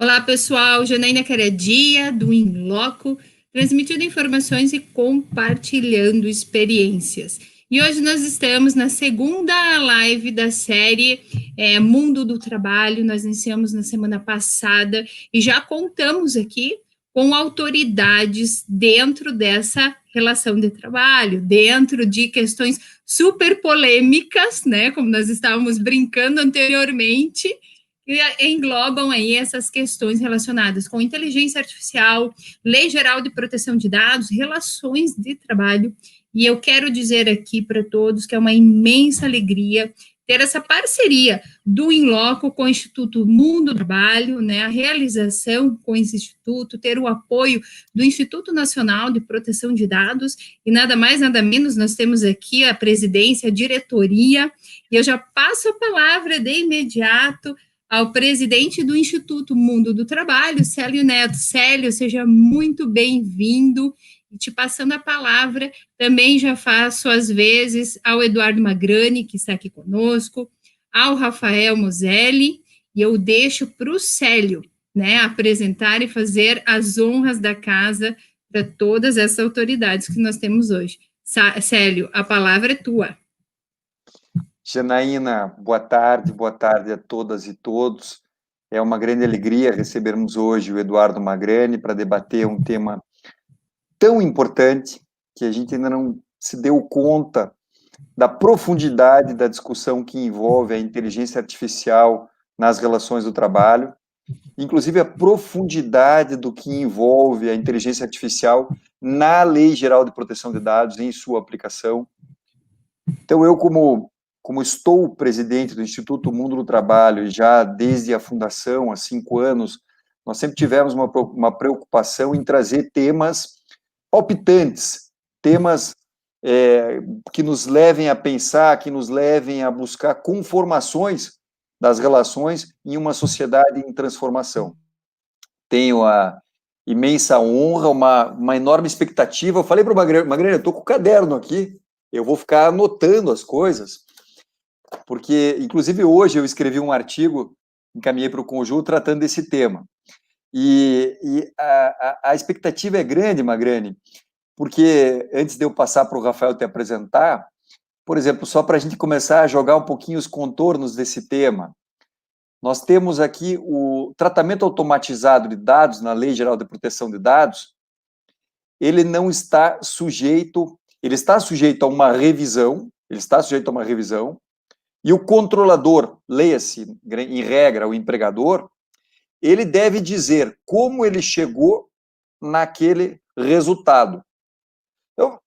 Olá, pessoal. Janaína Caradia, do Inloco, transmitindo informações e compartilhando experiências. E hoje nós estamos na segunda live da série Mundo do Trabalho. Nós iniciamos na semana passada e já contamos aqui com autoridades dentro dessa relação de trabalho, dentro de questões super polêmicas, né, como nós estávamos brincando anteriormente, que englobam aí essas questões relacionadas com inteligência artificial, Lei Geral de Proteção de Dados, relações de trabalho. E eu quero dizer aqui para todos que é uma imensa alegria ter essa parceria do Inloco com o Instituto Mundo do Trabalho, né, a realização com esse instituto, ter o apoio do Instituto Nacional de Proteção de Dados, e nada mais, nada menos, nós temos aqui a presidência, a diretoria, e eu já passo a palavra de imediato ao presidente do Instituto Mundo do Trabalho, Célio Neto. Célio, seja muito bem-vindo. E te passando a palavra, também já faço, às vezes, ao Eduardo Magrani, que está aqui conosco, ao Rafael Moselli, e eu deixo para o Célio, né, apresentar e fazer as honras da casa para todas essas autoridades que nós temos hoje. Célio, a palavra é tua. Janaína, boa tarde a todas e todos. É uma grande alegria recebermos hoje o Eduardo Magrani para debater um tema tão importante que a gente ainda não se deu conta da profundidade da discussão que envolve a inteligência artificial nas relações do trabalho, inclusive a profundidade do que envolve a inteligência artificial na Lei Geral de Proteção de Dados em sua aplicação. Então, eu, como estou presidente do Instituto Mundo do Trabalho, já desde a fundação, há 5 anos, nós sempre tivemos uma preocupação em trazer temas palpitantes, temas que nos levem a pensar, que nos levem a buscar conformações das relações em uma sociedade em transformação. Tenho a imensa honra, uma enorme expectativa. Eu falei para o Magrani, eu estou com o caderno aqui, eu vou ficar anotando as coisas, porque, inclusive, hoje eu escrevi um artigo, encaminhei para o Conjur, tratando desse tema. E a expectativa é grande, Magrani, porque, antes de eu passar para o Rafael te apresentar, por exemplo, só para a gente começar a jogar um pouquinho os contornos desse tema, nós temos aqui o tratamento automatizado de dados na Lei Geral de Proteção de Dados. Ele não está sujeito, ele está sujeito a uma revisão, e o controlador, leia-se, em regra, o empregador, ele deve dizer como ele chegou naquele resultado. Então,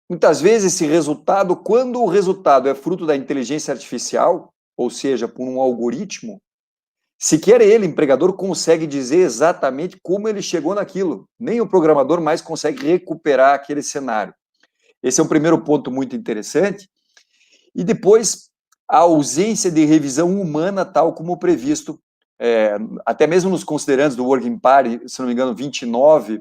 muitas vezes esse resultado, quando o resultado é fruto da inteligência artificial, ou seja, por um algoritmo, sequer ele, empregador, consegue dizer exatamente como ele chegou naquilo. Nem o programador mais consegue recuperar aquele cenário. Esse é um primeiro ponto muito interessante. E depois, a ausência de revisão humana, tal como previsto, até mesmo nos considerandos do Working Party, se não me engano, 29,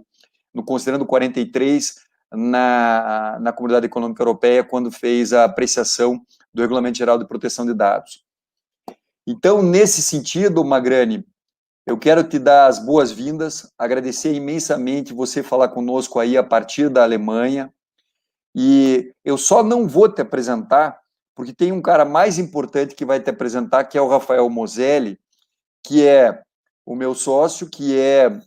no considerando 43, na Comunidade Econômica Europeia, quando fez a apreciação do Regulamento Geral de Proteção de Dados. Então, nesse sentido, Magrani, eu quero te dar as boas-vindas, agradecer imensamente você falar conosco aí a partir da Alemanha, e eu só não vou te apresentar, porque tem um cara mais importante que vai te apresentar, que é o Rafael Moselli, que é o meu sócio, que é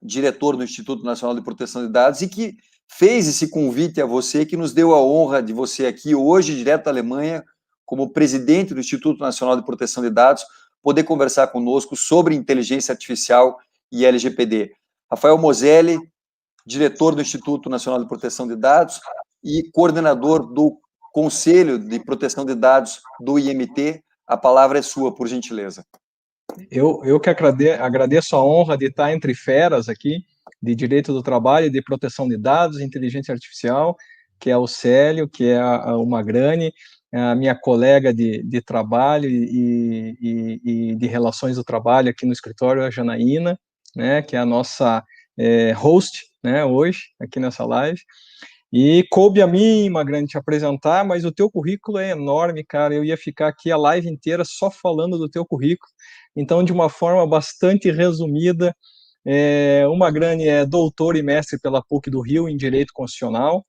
diretor do Instituto Nacional de Proteção de Dados e que fez esse convite a você, que nos deu a honra de você aqui hoje, direto da Alemanha, como presidente do Instituto Nacional de Proteção de Dados, poder conversar conosco sobre inteligência artificial e LGPD. Rafael Moselli, diretor do Instituto Nacional de Proteção de Dados e coordenador do Conselho de Proteção de Dados do IMT, a palavra é sua, por gentileza. Eu que agradeço a honra de estar entre feras aqui, de direito do trabalho, de proteção de dados, inteligência artificial, que é o Célio, que é o Magrani, a minha colega de trabalho e de relações do trabalho aqui no escritório, a Janaína, né, que é a nossa host, né, hoje, aqui nessa live. E coube a mim, Magrande, te apresentar, mas o teu currículo é enorme, cara. Eu ia ficar aqui a live inteira só falando do teu currículo. Então, de uma forma bastante resumida, o Magrande é doutor e mestre pela PUC do Rio em Direito Constitucional,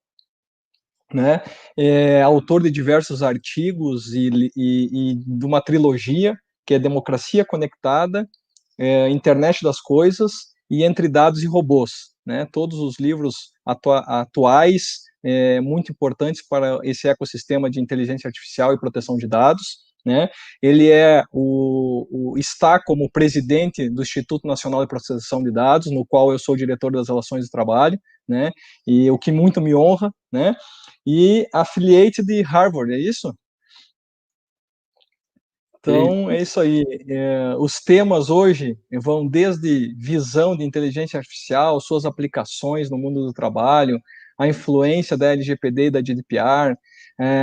né? É autor de diversos artigos e de uma trilogia que é Democracia Conectada, Internet das Coisas e Entre Dados e Robôs, né? Todos os livros atuais, muito importantes para esse ecossistema de inteligência artificial e proteção de dados, né? Ele está como presidente do Instituto Nacional de Proteção de Dados, no qual eu sou diretor das relações de trabalho, né? E o que muito me honra, né? E affiliate de Harvard, é isso? Então, é isso aí. Os temas hoje vão desde visão de inteligência artificial, suas aplicações no mundo do trabalho, a influência da LGPD e da GDPR,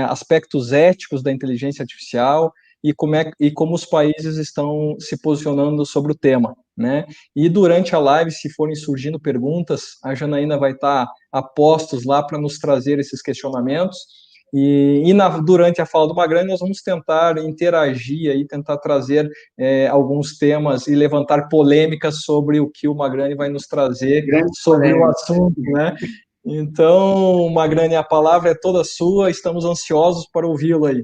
aspectos éticos da inteligência artificial e como os países estão se posicionando sobre o tema, né? E durante a live, se forem surgindo perguntas, a Janaína vai estar a postos lá para nos trazer esses questionamentos. Durante a fala do Magrande, nós vamos tentar interagir aí, tentar trazer alguns temas e levantar polêmicas sobre o que o Magrande vai nos trazer sobre o assunto, né? Então, Magrande, a palavra é toda sua, estamos ansiosos para ouvi-lo aí.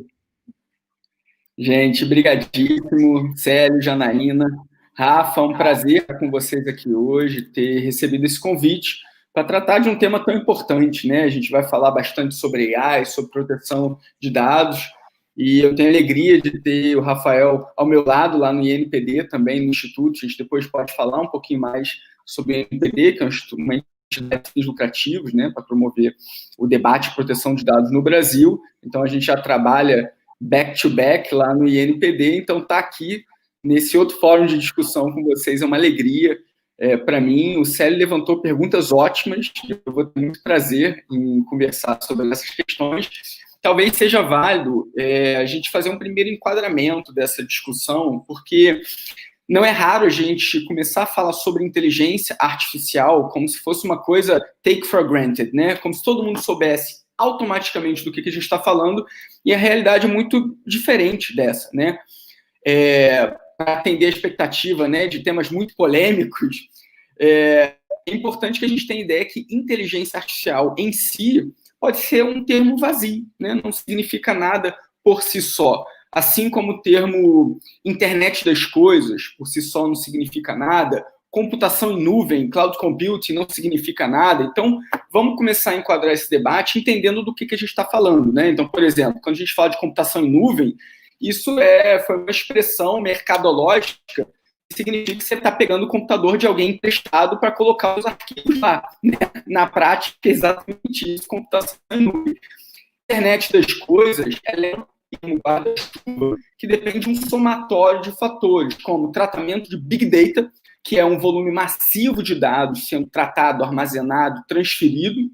Gente, brigadíssimo, Célio, Janaína, Rafa, um prazer estar com vocês aqui hoje, ter recebido esse convite para tratar de um tema tão importante, né? A gente vai falar bastante sobre AI, sobre proteção de dados, e eu tenho a alegria de ter o Rafael ao meu lado lá no INPD, também no Instituto. A gente depois pode falar um pouquinho mais sobre o INPD, que é uma entidade de fins lucrativos, né, para promover o debate de proteção de dados no Brasil. Então, a gente já trabalha back-to-back lá no INPD, então estar aqui nesse outro fórum de discussão com vocês é uma alegria. Para mim, o Célio levantou perguntas ótimas, eu vou ter muito prazer em conversar sobre essas questões. Talvez seja válido a gente fazer um primeiro enquadramento dessa discussão, porque não é raro a gente começar a falar sobre inteligência artificial como se fosse uma coisa take for granted, né? Como se todo mundo soubesse automaticamente do que a gente está falando, e a realidade é muito diferente dessa, né? Para atender a expectativa, né, de temas muito polêmicos, é importante que a gente tenha ideia que inteligência artificial em si pode ser um termo vazio, né? Não significa nada por si só. Assim como o termo internet das coisas, por si só, não significa nada. Computação em nuvem, cloud computing, não significa nada. Então, vamos começar a enquadrar esse debate entendendo do que a gente está falando, né? Então, por exemplo, quando a gente fala de computação em nuvem, isso foi uma expressão mercadológica que significa que você está pegando o computador de alguém emprestado para colocar os arquivos lá, né? Na prática, é exatamente isso, computação em nuvem. A internet das coisas, ela é um guarda-chuva que depende de um somatório de fatores, como tratamento de Big Data, que é um volume massivo de dados sendo tratado, armazenado, transferido,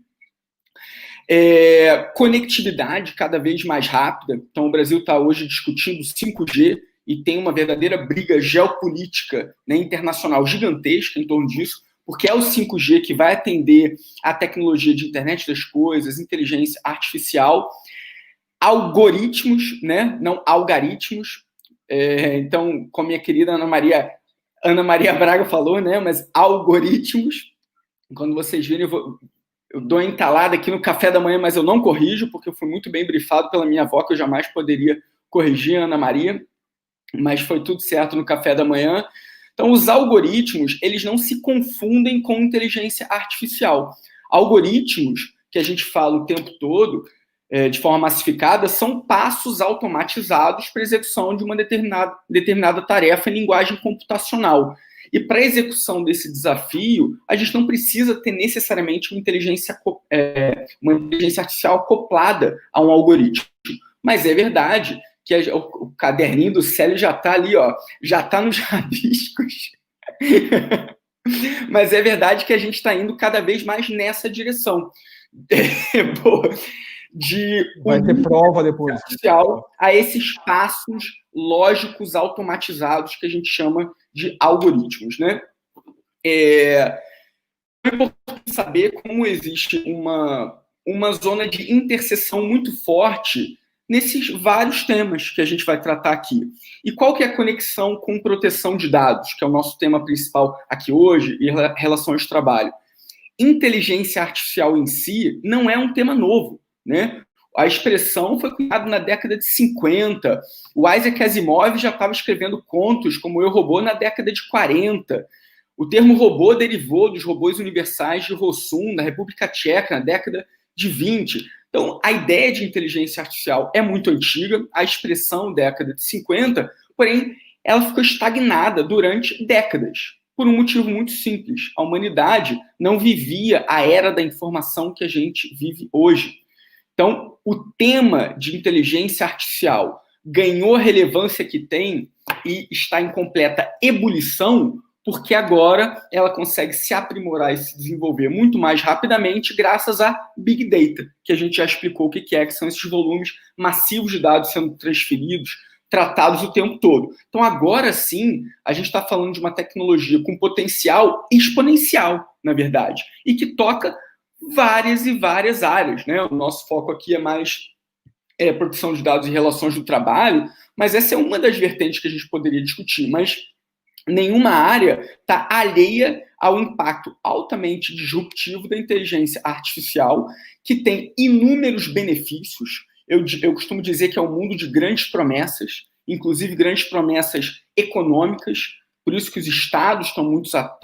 conectividade cada vez mais rápida. Então, o Brasil está hoje discutindo 5G e tem uma verdadeira briga geopolítica, né, internacional gigantesca em torno disso, porque é o 5G que vai atender a tecnologia de internet das coisas, inteligência artificial, algoritmos, né, não algaritmos. Então, como minha querida Ana Maria Braga falou, né, mas algoritmos. Quando vocês virem, eu dou entalada aqui no café da manhã, mas eu não corrijo, porque eu fui muito bem brifado pela minha avó, que eu jamais poderia corrigir a Ana Maria, mas foi tudo certo no café da manhã. Então, os algoritmos, eles não se confundem com inteligência artificial. Algoritmos, que a gente fala o tempo todo, de forma massificada, são passos automatizados para a execução de uma determinada tarefa em linguagem computacional. E para a execução desse desafio, a gente não precisa ter necessariamente uma inteligência artificial acoplada a um algoritmo. Mas é verdade que o caderninho do Célio já está ali, ó, já está nos rabiscos. Mas é verdade que a gente está indo cada vez mais nessa direção. Vai ter prova depois. A esses passos lógicos automatizados que a gente chama de algoritmos, né? É importante saber como existe uma zona de interseção muito forte nesses vários temas que a gente vai tratar aqui. E qual que é a conexão com proteção de dados, que é o nosso tema principal aqui hoje, e relações de trabalho? Inteligência artificial em si não é um tema novo, né? A expressão foi criada na década de 50. O Isaac Asimov já estava escrevendo contos como Eu, Robô na década de 40. O termo robô derivou dos robôs universais de Rossum, na República Tcheca, na década de 20. Então, a ideia de inteligência artificial é muito antiga, a expressão década de 50, porém, ela ficou estagnada durante décadas, por um motivo muito simples. A humanidade não vivia a era da informação que a gente vive hoje. Então, o tema de inteligência artificial ganhou a relevância que tem e está em completa ebulição, porque agora ela consegue se aprimorar e se desenvolver muito mais rapidamente graças a Big Data, que a gente já explicou o que que são esses volumes massivos de dados sendo transferidos, tratados o tempo todo. Então, agora sim, a gente está falando de uma tecnologia com potencial exponencial, na verdade, e que toca várias e várias áreas, né? O nosso foco aqui é mais produção de dados e relações do trabalho, mas essa é uma das vertentes que a gente poderia discutir, mas nenhuma área está alheia ao impacto altamente disruptivo da inteligência artificial, que tem inúmeros benefícios. Eu costumo dizer que é um mundo de grandes promessas, inclusive grandes promessas econômicas, por isso que os estados estão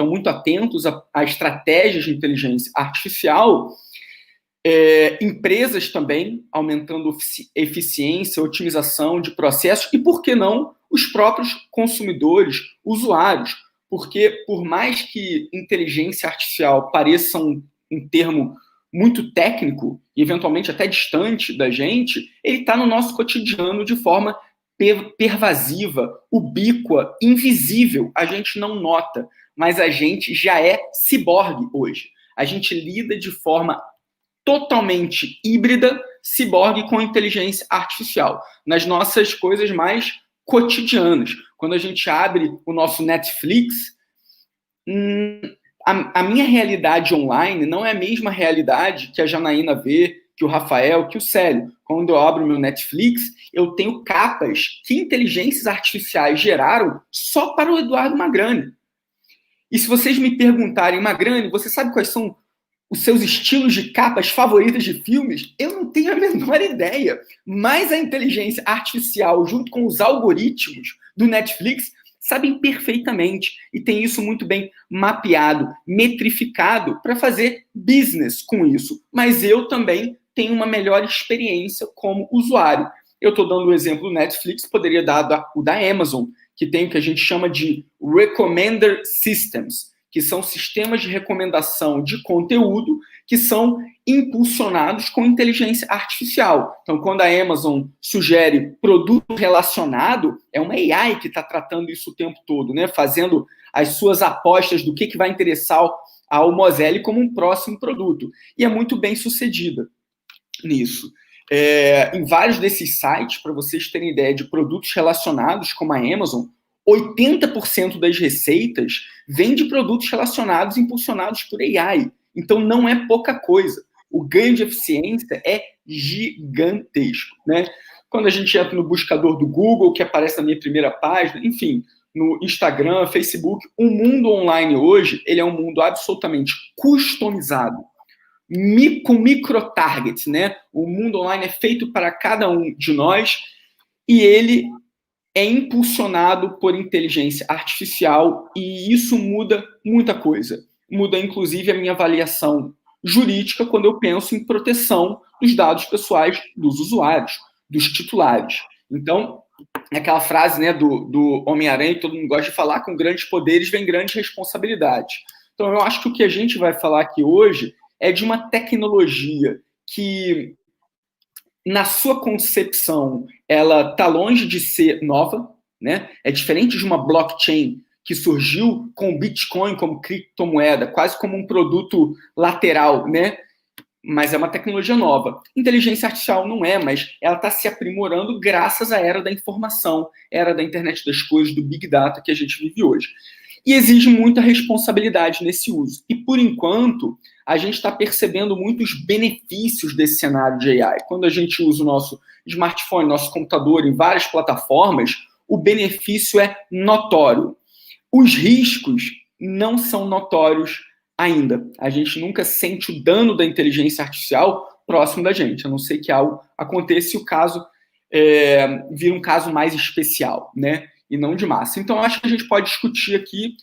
muito atentos a estratégias de inteligência artificial, empresas também aumentando eficiência, otimização de processos, e, por que não, os próprios consumidores, usuários, porque por mais que inteligência artificial pareça um termo muito técnico e eventualmente até distante da gente, ele está no nosso cotidiano de forma pervasiva, ubíqua, invisível. A gente não nota, mas a gente já é ciborgue hoje. A gente lida de forma totalmente híbrida, ciborgue com inteligência artificial, nas nossas coisas mais cotidianas. Quando a gente abre o nosso Netflix, a minha realidade online não é a mesma realidade que a Janaína vê, que o Rafael, que o Célio. Quando eu abro o meu Netflix, eu tenho capas que inteligências artificiais geraram só para o Eduardo Magrani. E se vocês me perguntarem, Magrani, você sabe quais são os seus estilos de capas favoritas de filmes? Eu não tenho a menor ideia. Mas a inteligência artificial, junto com os algoritmos do Netflix, sabem perfeitamente e tem isso muito bem mapeado, metrificado para fazer business com isso. Mas eu também tenho uma melhor experiência como usuário. Eu estou dando o exemplo do Netflix, poderia dar o da Amazon, que tem o que a gente chama de Recommender Systems, que são sistemas de recomendação de conteúdo que são impulsionados com inteligência artificial. Então, quando a Amazon sugere produto relacionado, é uma AI que está tratando isso o tempo todo, né? Fazendo as suas apostas do que vai interessar ao Moselli como um próximo produto. E é muito bem sucedida nisso. Em vários desses sites, para vocês terem ideia de produtos relacionados, como a Amazon, 80% das receitas vem de produtos relacionados impulsionados por AI. Então, não é pouca coisa. O ganho de eficiência é gigantesco, né? Quando a gente entra no buscador do Google, que aparece na minha primeira página, enfim, no Instagram, Facebook, o mundo online hoje, ele é um mundo absolutamente customizado, com micro-targets, né? O mundo online é feito para cada um de nós e ele é impulsionado por inteligência artificial e isso muda muita coisa. Muda, inclusive, a minha avaliação jurídica quando eu penso em proteção dos dados pessoais dos usuários, dos titulares. Então, é aquela frase, né, do Homem-Aranha, que todo mundo gosta de falar, com grandes poderes vem grandes responsabilidades. Então, eu acho que o que a gente vai falar aqui hoje é de uma tecnologia que, na sua concepção, ela está longe de ser nova, né? É diferente de uma blockchain que surgiu com o Bitcoin como criptomoeda, quase como um produto lateral, né? Mas é uma tecnologia nova. Inteligência artificial não é, mas ela está se aprimorando graças à era da informação, era da internet das coisas, do Big Data que a gente vive hoje. e exige muita responsabilidade nesse uso. E, por enquanto, a gente está percebendo muitos benefícios desse cenário de AI. Quando a gente usa o nosso smartphone, nosso computador em várias plataformas, o benefício é notório. Os riscos não são notórios ainda. A gente nunca sente o dano da inteligência artificial próximo da gente, a não ser que algo aconteça e o caso vira um caso mais especial, né? E não de massa. Então, acho que a gente pode discutir aqui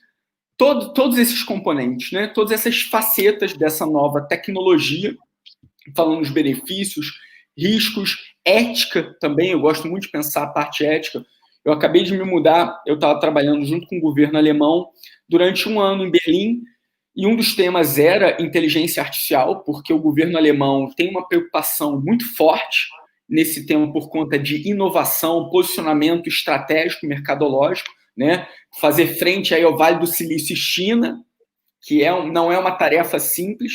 todos esses componentes, né? Todas essas facetas dessa nova tecnologia, falando dos benefícios, riscos, ética também. Eu gosto muito de pensar a parte ética. Eu acabei de me mudar, eu estava trabalhando junto com o governo alemão durante um ano em Berlim, e um dos temas era inteligência artificial, porque o governo alemão tem uma preocupação muito forte nesse tema por conta de inovação, posicionamento estratégico, mercadológico, né? Fazer frente aí ao Vale do Silício e China, que não é uma tarefa simples.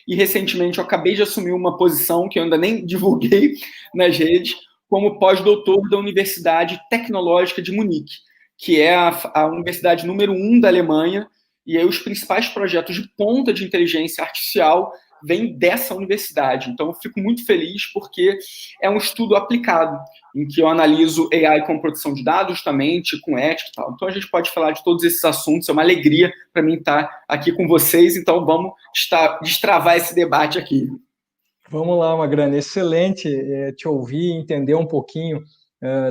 E recentemente eu acabei de assumir uma posição que eu ainda nem divulguei nas redes, como pós-doutor da Universidade Tecnológica de Munique, que é a universidade número 1 da Alemanha, e aí os principais projetos de ponta de inteligência artificial vêm dessa universidade. Então, eu fico muito feliz porque é um estudo aplicado, em que eu analiso AI com produção de dados, justamente, com ética e tal. Então, a gente pode falar de todos esses assuntos, é uma alegria para mim estar aqui com vocês, então vamos destravar esse debate aqui. Vamos lá, Magrani, excelente te ouvir e entender um pouquinho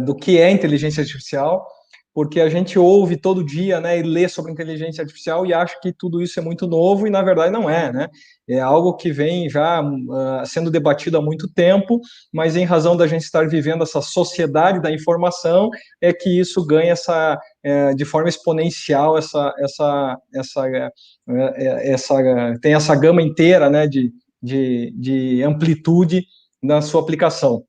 do que é inteligência artificial, porque a gente ouve todo dia, né, e lê sobre inteligência artificial e acha que tudo isso é muito novo e, na verdade, não é, né? É algo que vem já sendo debatido há muito tempo, mas em razão da gente estar vivendo essa sociedade da informação, é que isso ganha de forma exponencial tem essa gama inteira, né, de amplitude na sua aplicação.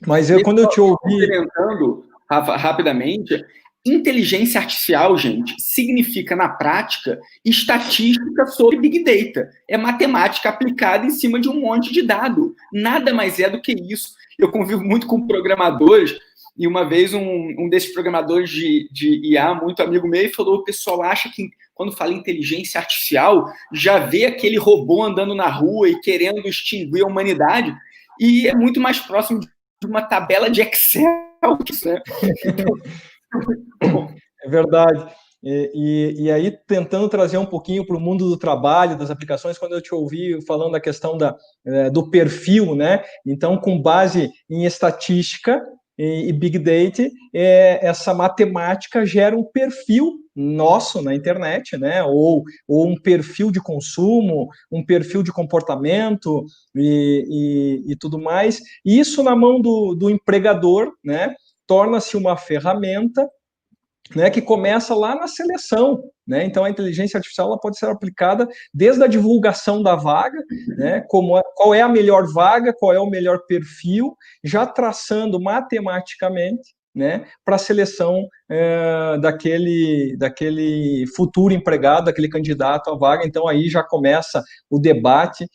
Mas quando eu te ouvi... Complementando, Rafa, rapidamente, inteligência artificial, gente, significa, na prática, estatística sobre Big Data. É matemática aplicada em cima de um monte de dado. Nada mais é do que isso. Eu convivo muito com programadores, e uma vez um desses programadores de IA, muito amigo meu, falou: o pessoal acha que quando fala inteligência artificial, já vê aquele robô andando na rua e querendo extinguir a humanidade, e é muito mais próximo de uma tabela de Excel, né? É verdade. E aí, tentando trazer um pouquinho para o mundo do trabalho, das aplicações, quando eu te ouvi falando da questão do perfil, né? Então, com base em estatística e Big Data, essa matemática gera um perfil nosso na internet, né? Ou um perfil de consumo, um perfil de comportamento e tudo mais. E isso, na mão do empregador, né? Torna-se uma ferramenta, né, que começa lá na seleção, né? Então a inteligência artificial ela pode ser aplicada desde a divulgação da vaga, né? Qual é a melhor vaga, qual é o melhor perfil, já traçando matematicamente, né, para a seleção daquele futuro empregado, daquele candidato à vaga. Então aí já começa o debate,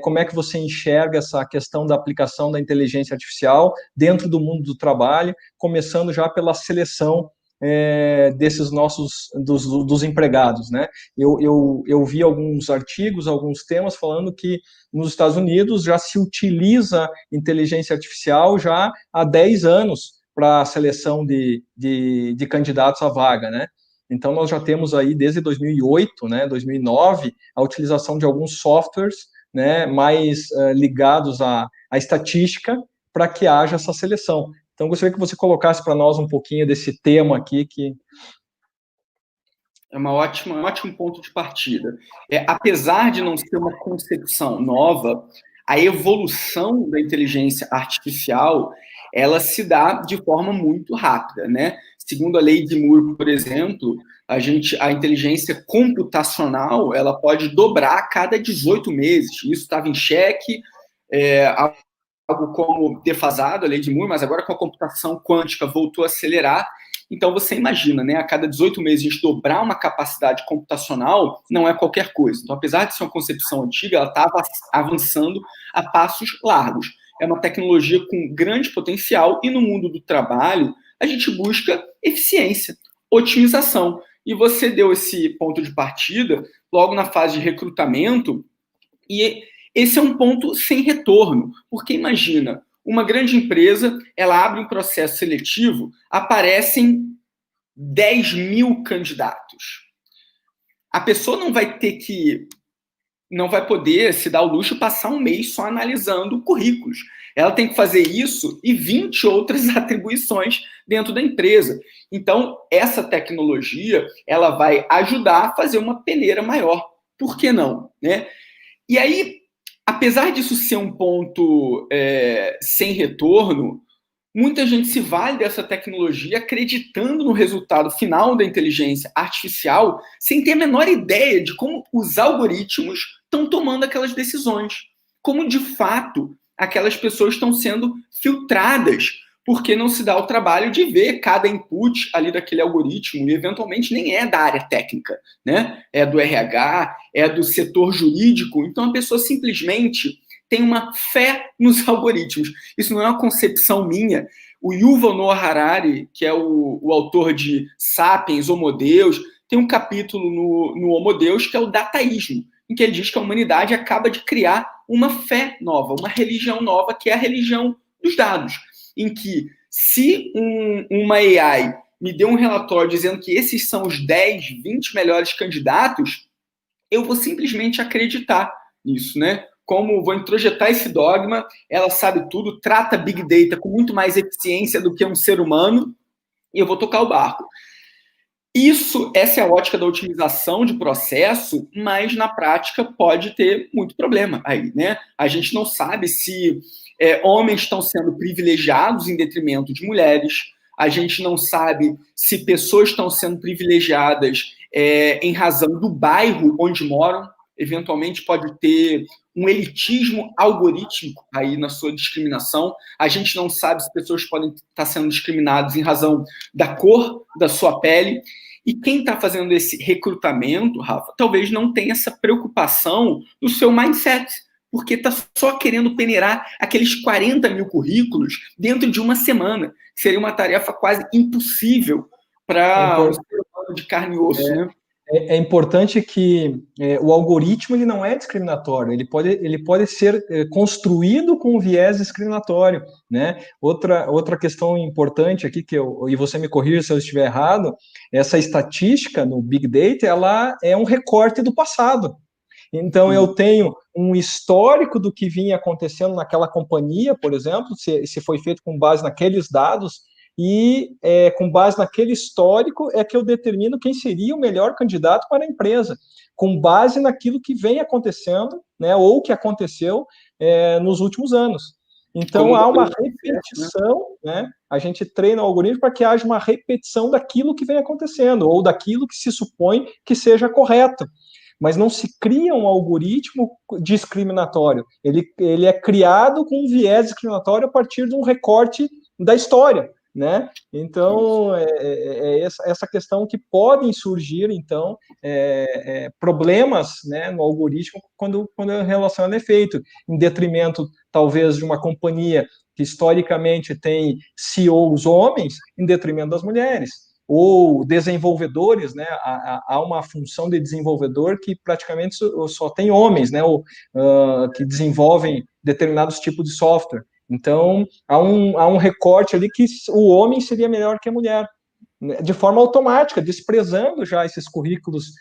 como é que você enxerga essa questão da aplicação da inteligência artificial dentro do mundo do trabalho, começando já pela seleção desses dos empregados, né? Eu vi alguns artigos, alguns temas falando que nos Estados Unidos já se utiliza inteligência artificial já há 10 anos para a seleção de candidatos à vaga, né? Então, nós já temos aí, desde 2008, né, 2009, a utilização de alguns softwares, né, mais ligados à estatística para que haja essa seleção. Então, gostaria que você colocasse para nós um pouquinho desse tema aqui. É um ótimo ponto de partida. Apesar de não ser uma concepção nova, a evolução da inteligência artificial, ela se dá de forma muito rápida, né? Segundo a lei de Moore, por exemplo, a inteligência computacional, ela pode dobrar a cada 18 meses. Isso estava em xeque, algo como defasado, a lei de Moore, mas agora com a computação quântica voltou a acelerar. Então, você imagina, né? A cada 18 meses a gente dobrar uma capacidade computacional não é qualquer coisa. Então, apesar de ser uma concepção antiga, ela está avançando a passos largos. É uma tecnologia com grande potencial e no mundo do trabalho a gente busca eficiência, otimização. E você deu esse ponto de partida logo na fase de recrutamento, e esse é um ponto sem retorno, porque imagina, uma grande empresa, ela abre um processo seletivo, aparecem 10 mil candidatos. A pessoa não vai poder se dar o luxo de passar um mês só analisando currículos. Ela tem que fazer isso e 20 outras atribuições dentro da empresa. Então, essa tecnologia, ela vai ajudar a fazer uma peneira maior. Por que não? Né? E aí, apesar disso ser um ponto sem retorno, muita gente se vale dessa tecnologia acreditando no resultado final da inteligência artificial sem ter a menor ideia de como os algoritmos estão tomando aquelas decisões. Como, de fato, aquelas pessoas estão sendo filtradas, porque não se dá o trabalho de ver cada input ali daquele algoritmo e, eventualmente, nem é da área técnica, né? É do RH, é do setor jurídico. Então, a pessoa simplesmente tem uma fé nos algoritmos. Isso não é uma concepção minha. O Yuval Noah Harari, que é o autor de Sapiens, Homo Deus, tem um capítulo no Homo Deus que é o dataísmo, em que ele diz que a humanidade acaba de criar uma fé nova, uma religião nova, que é a religião dos dados, em que se uma AI me deu um relatório dizendo que esses são os 10, 20 melhores candidatos, eu vou simplesmente acreditar nisso, né? Como vou introjetar esse dogma, ela sabe tudo, trata Big Data com muito mais eficiência do que um ser humano, e eu vou tocar o barco. Essa é a ótica da otimização de processo, mas na prática pode ter muito problema aí, né? A gente não sabe se homens estão sendo privilegiados em detrimento de mulheres, a gente não sabe se pessoas estão sendo privilegiadas em razão do bairro onde moram. Eventualmente pode ter um elitismo algorítmico aí na sua discriminação. A gente não sabe se pessoas podem estar sendo discriminadas em razão da cor da sua pele. E quem está fazendo esse recrutamento, Rafa, talvez não tenha essa preocupação no seu mindset, porque está só querendo peneirar aqueles 40 mil currículos dentro de uma semana, que seria uma tarefa quase impossível para um ser humano de carne e osso, né? É importante que o algoritmo ele não é discriminatório, ele pode ser construído com viés discriminatório, né? Outra questão importante aqui, e você me corrija se eu estiver errado, essa estatística no Big Data, ela é um recorte do passado. Então, eu tenho um histórico do que vinha acontecendo naquela companhia, por exemplo, se foi feito com base naqueles dados, e com base naquele histórico é que eu determino quem seria o melhor candidato para a empresa, com base naquilo que vem acontecendo, né, ou que aconteceu nos últimos anos. Então, há uma repetição, né? A gente treina o algoritmo para que haja uma repetição daquilo que vem acontecendo, ou daquilo que se supõe que seja correto. Mas não se cria um algoritmo discriminatório. Ele é criado com um viés discriminatório a partir de um recorte da história, né? Então, essa questão que podem surgir, então, problemas, né, no algoritmo quando a relação é feita, em detrimento, talvez, de uma companhia que, historicamente, tem CEOs homens, em detrimento das mulheres, ou desenvolvedores, né? Há uma função de desenvolvedor que praticamente só tem homens, né? Que desenvolvem determinados tipos de software. Então, há um recorte ali que o homem seria melhor que a mulher, de forma automática, desprezando já esses currículos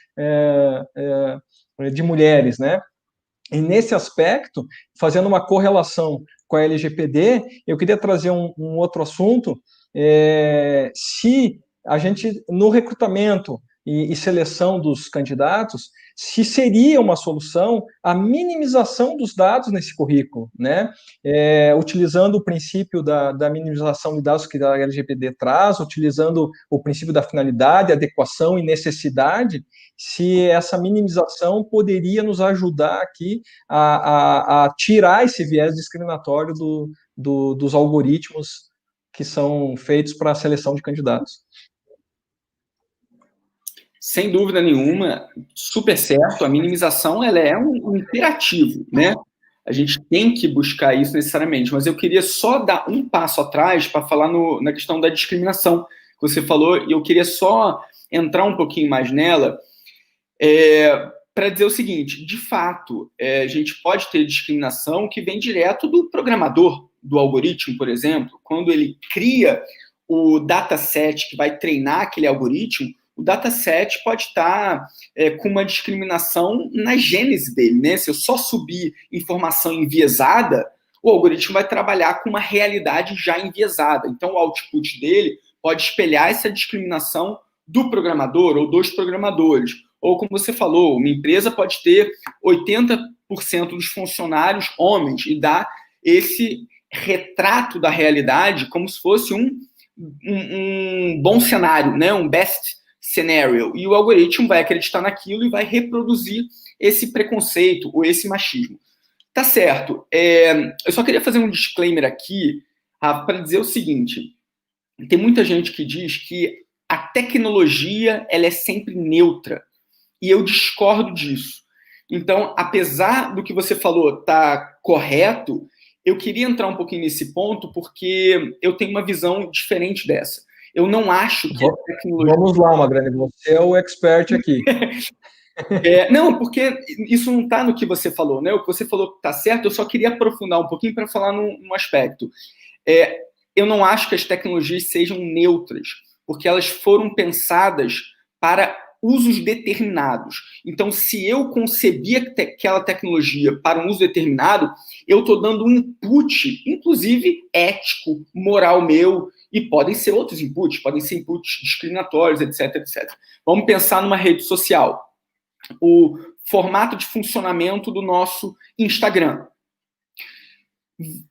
de mulheres, né? E nesse aspecto, fazendo uma correlação com a LGPD, eu queria trazer um outro assunto. Se a gente, no recrutamento e seleção dos candidatos, se seria uma solução a minimização dos dados nesse currículo, né? Utilizando o princípio da minimização de dados que a LGPD traz, utilizando o princípio da finalidade, adequação e necessidade, se essa minimização poderia nos ajudar aqui a tirar esse viés discriminatório dos algoritmos que são feitos para a seleção de candidatos. Sem dúvida nenhuma, super certo. A minimização ela é um imperativo, né? A gente tem que buscar isso necessariamente, mas eu queria só dar um passo atrás para falar na questão da discriminação que você falou, e eu queria só entrar um pouquinho mais nela, para dizer o seguinte, de fato, a gente pode ter discriminação que vem direto do programador, do algoritmo, por exemplo, quando ele cria o dataset que vai treinar aquele algoritmo, o dataset pode estar com uma discriminação na gênese dele, né? Se eu só subir informação enviesada, o algoritmo vai trabalhar com uma realidade já enviesada. Então, o output dele pode espelhar essa discriminação do programador ou dos programadores. Ou, como você falou, uma empresa pode ter 80% dos funcionários homens e dar esse retrato da realidade como se fosse um bom cenário, né? Um best scenario. E o algoritmo vai acreditar naquilo e vai reproduzir esse preconceito ou esse machismo. Tá certo. Eu só queria fazer um disclaimer aqui, para dizer o seguinte. Tem muita gente que diz que a tecnologia ela é sempre neutra. E eu discordo disso. Então, apesar do que você falou tá correto, eu queria entrar um pouquinho nesse ponto porque eu tenho uma visão diferente dessa. Eu não acho que a tecnologia... Vamos lá, Magrani, você é o expert aqui. Não, porque isso não está no que você falou, né? O que você falou está certo, eu só queria aprofundar um pouquinho para falar num aspecto. Eu não acho que as tecnologias sejam neutras, porque elas foram pensadas para usos determinados. Então, se eu concebi aquela tecnologia para um uso determinado, eu estou dando um input, inclusive ético, moral meu, e podem ser outros inputs, podem ser inputs discriminatórios, etc, etc. Vamos pensar numa rede social. O formato de funcionamento do nosso Instagram.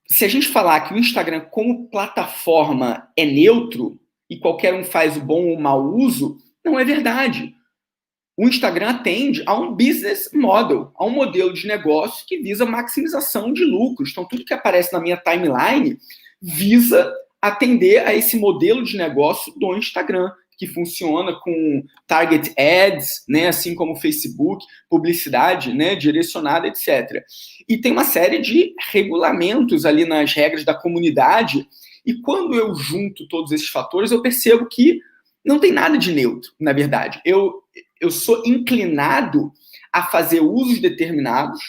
Se a gente falar que o Instagram como plataforma é neutro e qualquer um faz o bom ou o mau uso, não é verdade. O Instagram atende a um business model, a um modelo de negócio que visa maximização de lucros. Então, tudo que aparece na minha timeline visa atender a esse modelo de negócio do Instagram, que funciona com target ads, né, assim como o Facebook, publicidade, né, direcionada, etc. E tem uma série de regulamentos ali nas regras da comunidade, e quando eu junto todos esses fatores, eu percebo que não tem nada de neutro, na verdade. Eu sou inclinado a fazer usos determinados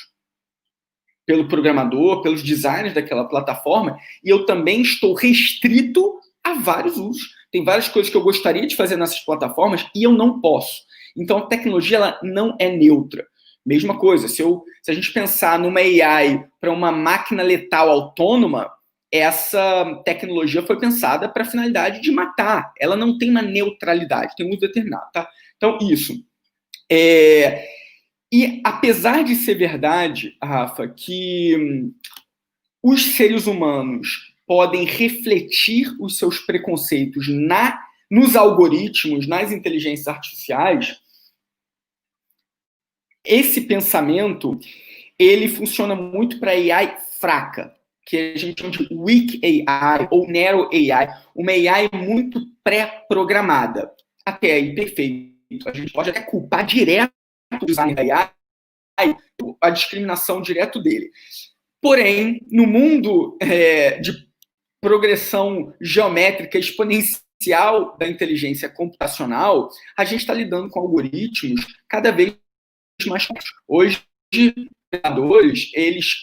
pelo programador, pelos designers daquela plataforma, e eu também estou restrito a vários usos. Tem várias coisas que eu gostaria de fazer nessas plataformas e eu não posso. Então, a tecnologia ela não é neutra. Mesma coisa, se a gente pensar numa AI para uma máquina letal autônoma, essa tecnologia foi pensada para a finalidade de matar. Ela não tem uma neutralidade, tem um uso determinado. Tá? Então, isso. E apesar de ser verdade, Rafa, que os seres humanos podem refletir os seus preconceitos nos algoritmos, nas inteligências artificiais, esse pensamento ele funciona muito para AI fraca, que a gente chama de weak AI ou narrow AI, uma AI muito pré-programada. Até aí, perfeito. A gente pode até culpar direto o design da AI, a discriminação direto dele. Porém, no mundo de progressão geométrica exponencial da inteligência computacional, a gente está lidando com algoritmos cada vez mais complexos. Hoje, os criadores, eles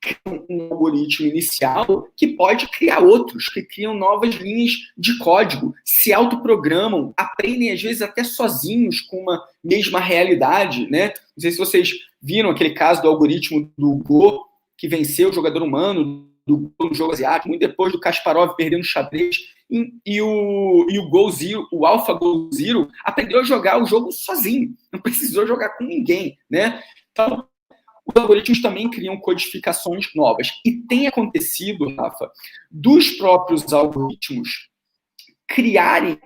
criam um algoritmo inicial que pode criar outros, que criam novas linhas de código, se autoprogramam, aprendem às vezes até sozinhos com uma mesma realidade, né? Não sei se vocês viram aquele caso do algoritmo do Go, que venceu o jogador humano do jogo asiático, muito depois do Kasparov perdendo xadrez, e o Go Zero, o AlphaGo Zero, aprendeu a jogar o jogo sozinho, não precisou jogar com ninguém, né? Então, os algoritmos também criam codificações novas. E tem acontecido, Rafa, dos próprios algoritmos criarem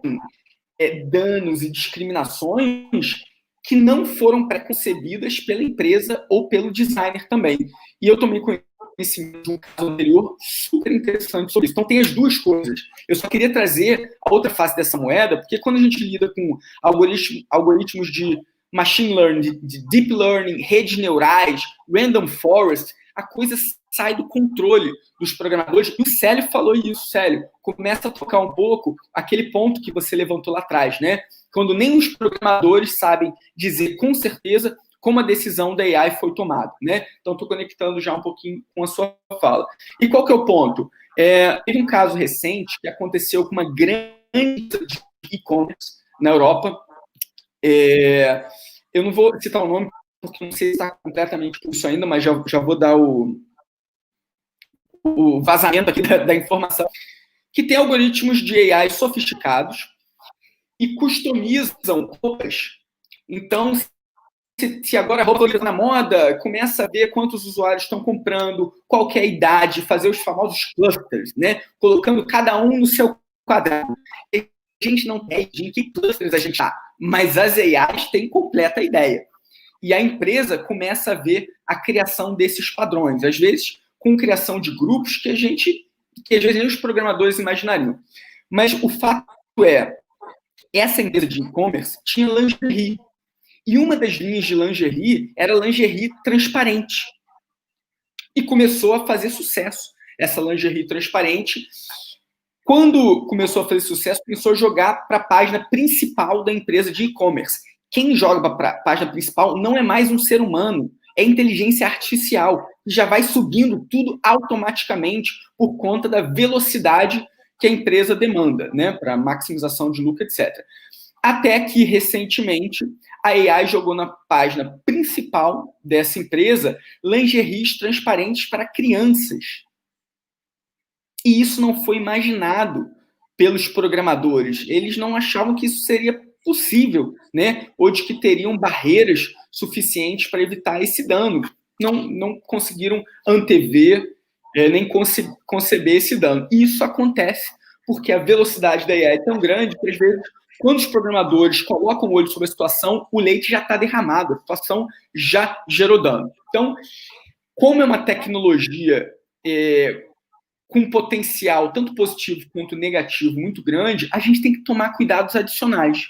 danos e discriminações que não foram preconcebidas pela empresa ou pelo designer também. E eu tomei conhecimento de um caso anterior super interessante sobre isso. Então, tem as duas coisas. Eu só queria trazer a outra face dessa moeda, porque quando a gente lida com algoritmos de machine learning, de deep learning, redes neurais, random forest, a coisa sai do controle dos programadores. E o Célio falou isso, Célio. Começa a tocar um pouco aquele ponto que você levantou lá atrás, né? Quando nem os programadores sabem dizer com certeza como a decisão da AI foi tomada, né? Então, estou conectando já um pouquinho com a sua fala. E qual que é o ponto? Teve um caso recente que aconteceu com uma grande de e-commerce na Europa. Eu não vou citar o nome, porque não sei se está completamente por isso ainda, mas já vou dar o vazamento aqui da informação, que tem algoritmos de AI sofisticados e customizam roupas. Então, se agora a roupa está na moda, começa a ver quantos usuários estão comprando, qual que é a idade, fazer os famosos clusters, né? Colocando cada um no seu quadrado. A gente não tem em que clusters a gente está, mas as AIs têm completa ideia. E a empresa começa a ver a criação desses padrões, às vezes com criação de grupos que às vezes nem os programadores imaginariam. Mas o fato é, essa empresa de e-commerce tinha lingerie. E uma das linhas de lingerie era lingerie transparente. E começou a fazer sucesso essa lingerie transparente. Quando começou a fazer sucesso, começou a jogar para a página principal da empresa de e-commerce. Quem joga para a página principal não é mais um ser humano, é inteligência artificial, que já vai subindo tudo automaticamente por conta da velocidade que a empresa demanda, né, para maximização de lucro, etc. Até que, recentemente, a AI jogou na página principal dessa empresa lingeries transparentes para crianças. E isso não foi imaginado pelos programadores. Eles não achavam que isso seria possível, né? Ou de que teriam barreiras suficientes para evitar esse dano. Não conseguiram antever, nem conceber esse dano. E isso acontece porque a velocidade da AI é tão grande que, às vezes, quando os programadores colocam o olho sobre a situação, o leite já está derramado, a situação já gerou dano. Então, como é uma tecnologia com potencial tanto positivo quanto negativo muito grande, a gente tem que tomar cuidados adicionais.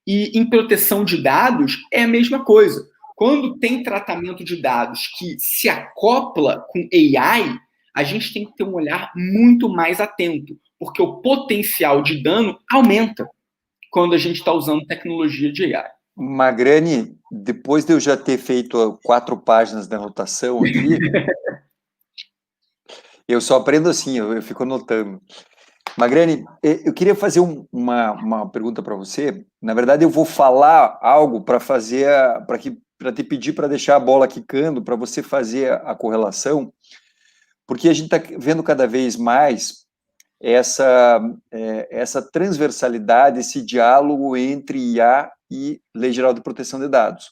E em proteção de dados é a mesma coisa. Quando tem tratamento de dados que se acopla com AI, a gente tem que ter um olhar muito mais atento, porque o potencial de dano aumenta quando a gente está usando tecnologia de AI. Magrani, depois de eu já ter feito 4 páginas de anotação aqui, eu só aprendo assim, eu fico anotando. Magrani, eu queria fazer uma pergunta para você. Na verdade, eu vou falar algo para te pedir para deixar a bola quicando, para você fazer a correlação, porque a gente está vendo cada vez mais essa transversalidade, esse diálogo entre IA e Lei Geral de Proteção de Dados.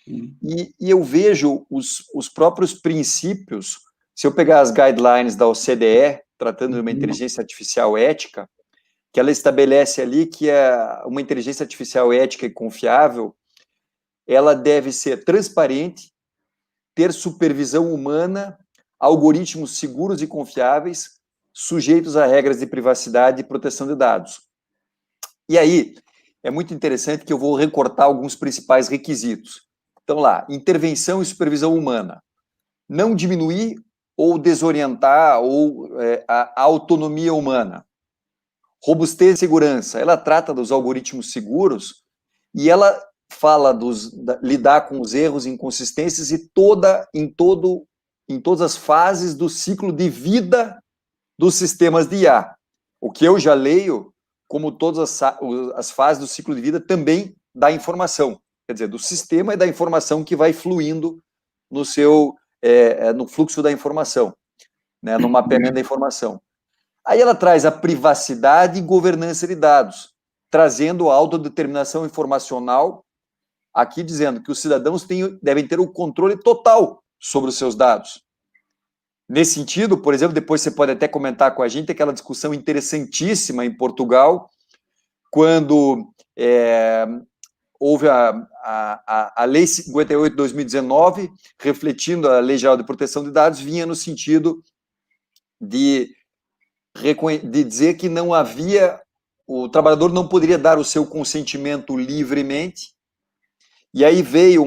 E eu vejo os próprios princípios, se eu pegar as guidelines da OCDE, tratando de uma inteligência artificial ética, que ela estabelece ali que uma inteligência artificial ética e confiável, ela deve ser transparente, ter supervisão humana, algoritmos seguros e confiáveis, sujeitos a regras de privacidade e proteção de dados. E aí, é muito interessante que eu vou recortar alguns principais requisitos. Então lá, intervenção e supervisão humana. Não diminuir ou desorientar a autonomia humana. Robustez e segurança. Ela trata dos algoritmos seguros e ela fala lidar com os erros e inconsistências em todas as fases do ciclo de vida dos sistemas de IA. O que eu já leio como todas as fases do ciclo de vida também da informação, quer dizer, do sistema e da informação que vai fluindo no fluxo da informação, né, no mapeamento da informação. Aí ela traz a privacidade e governança de dados, trazendo a autodeterminação informacional, aqui dizendo que os cidadãos devem ter o controle total sobre os seus dados. Nesse sentido, por exemplo, depois você pode até comentar com a gente aquela discussão interessantíssima em Portugal, quando houve a Lei 58 de 2019, refletindo a Lei Geral de Proteção de Dados, vinha no sentido de dizer que não havia, o trabalhador não poderia dar o seu consentimento livremente, e aí veio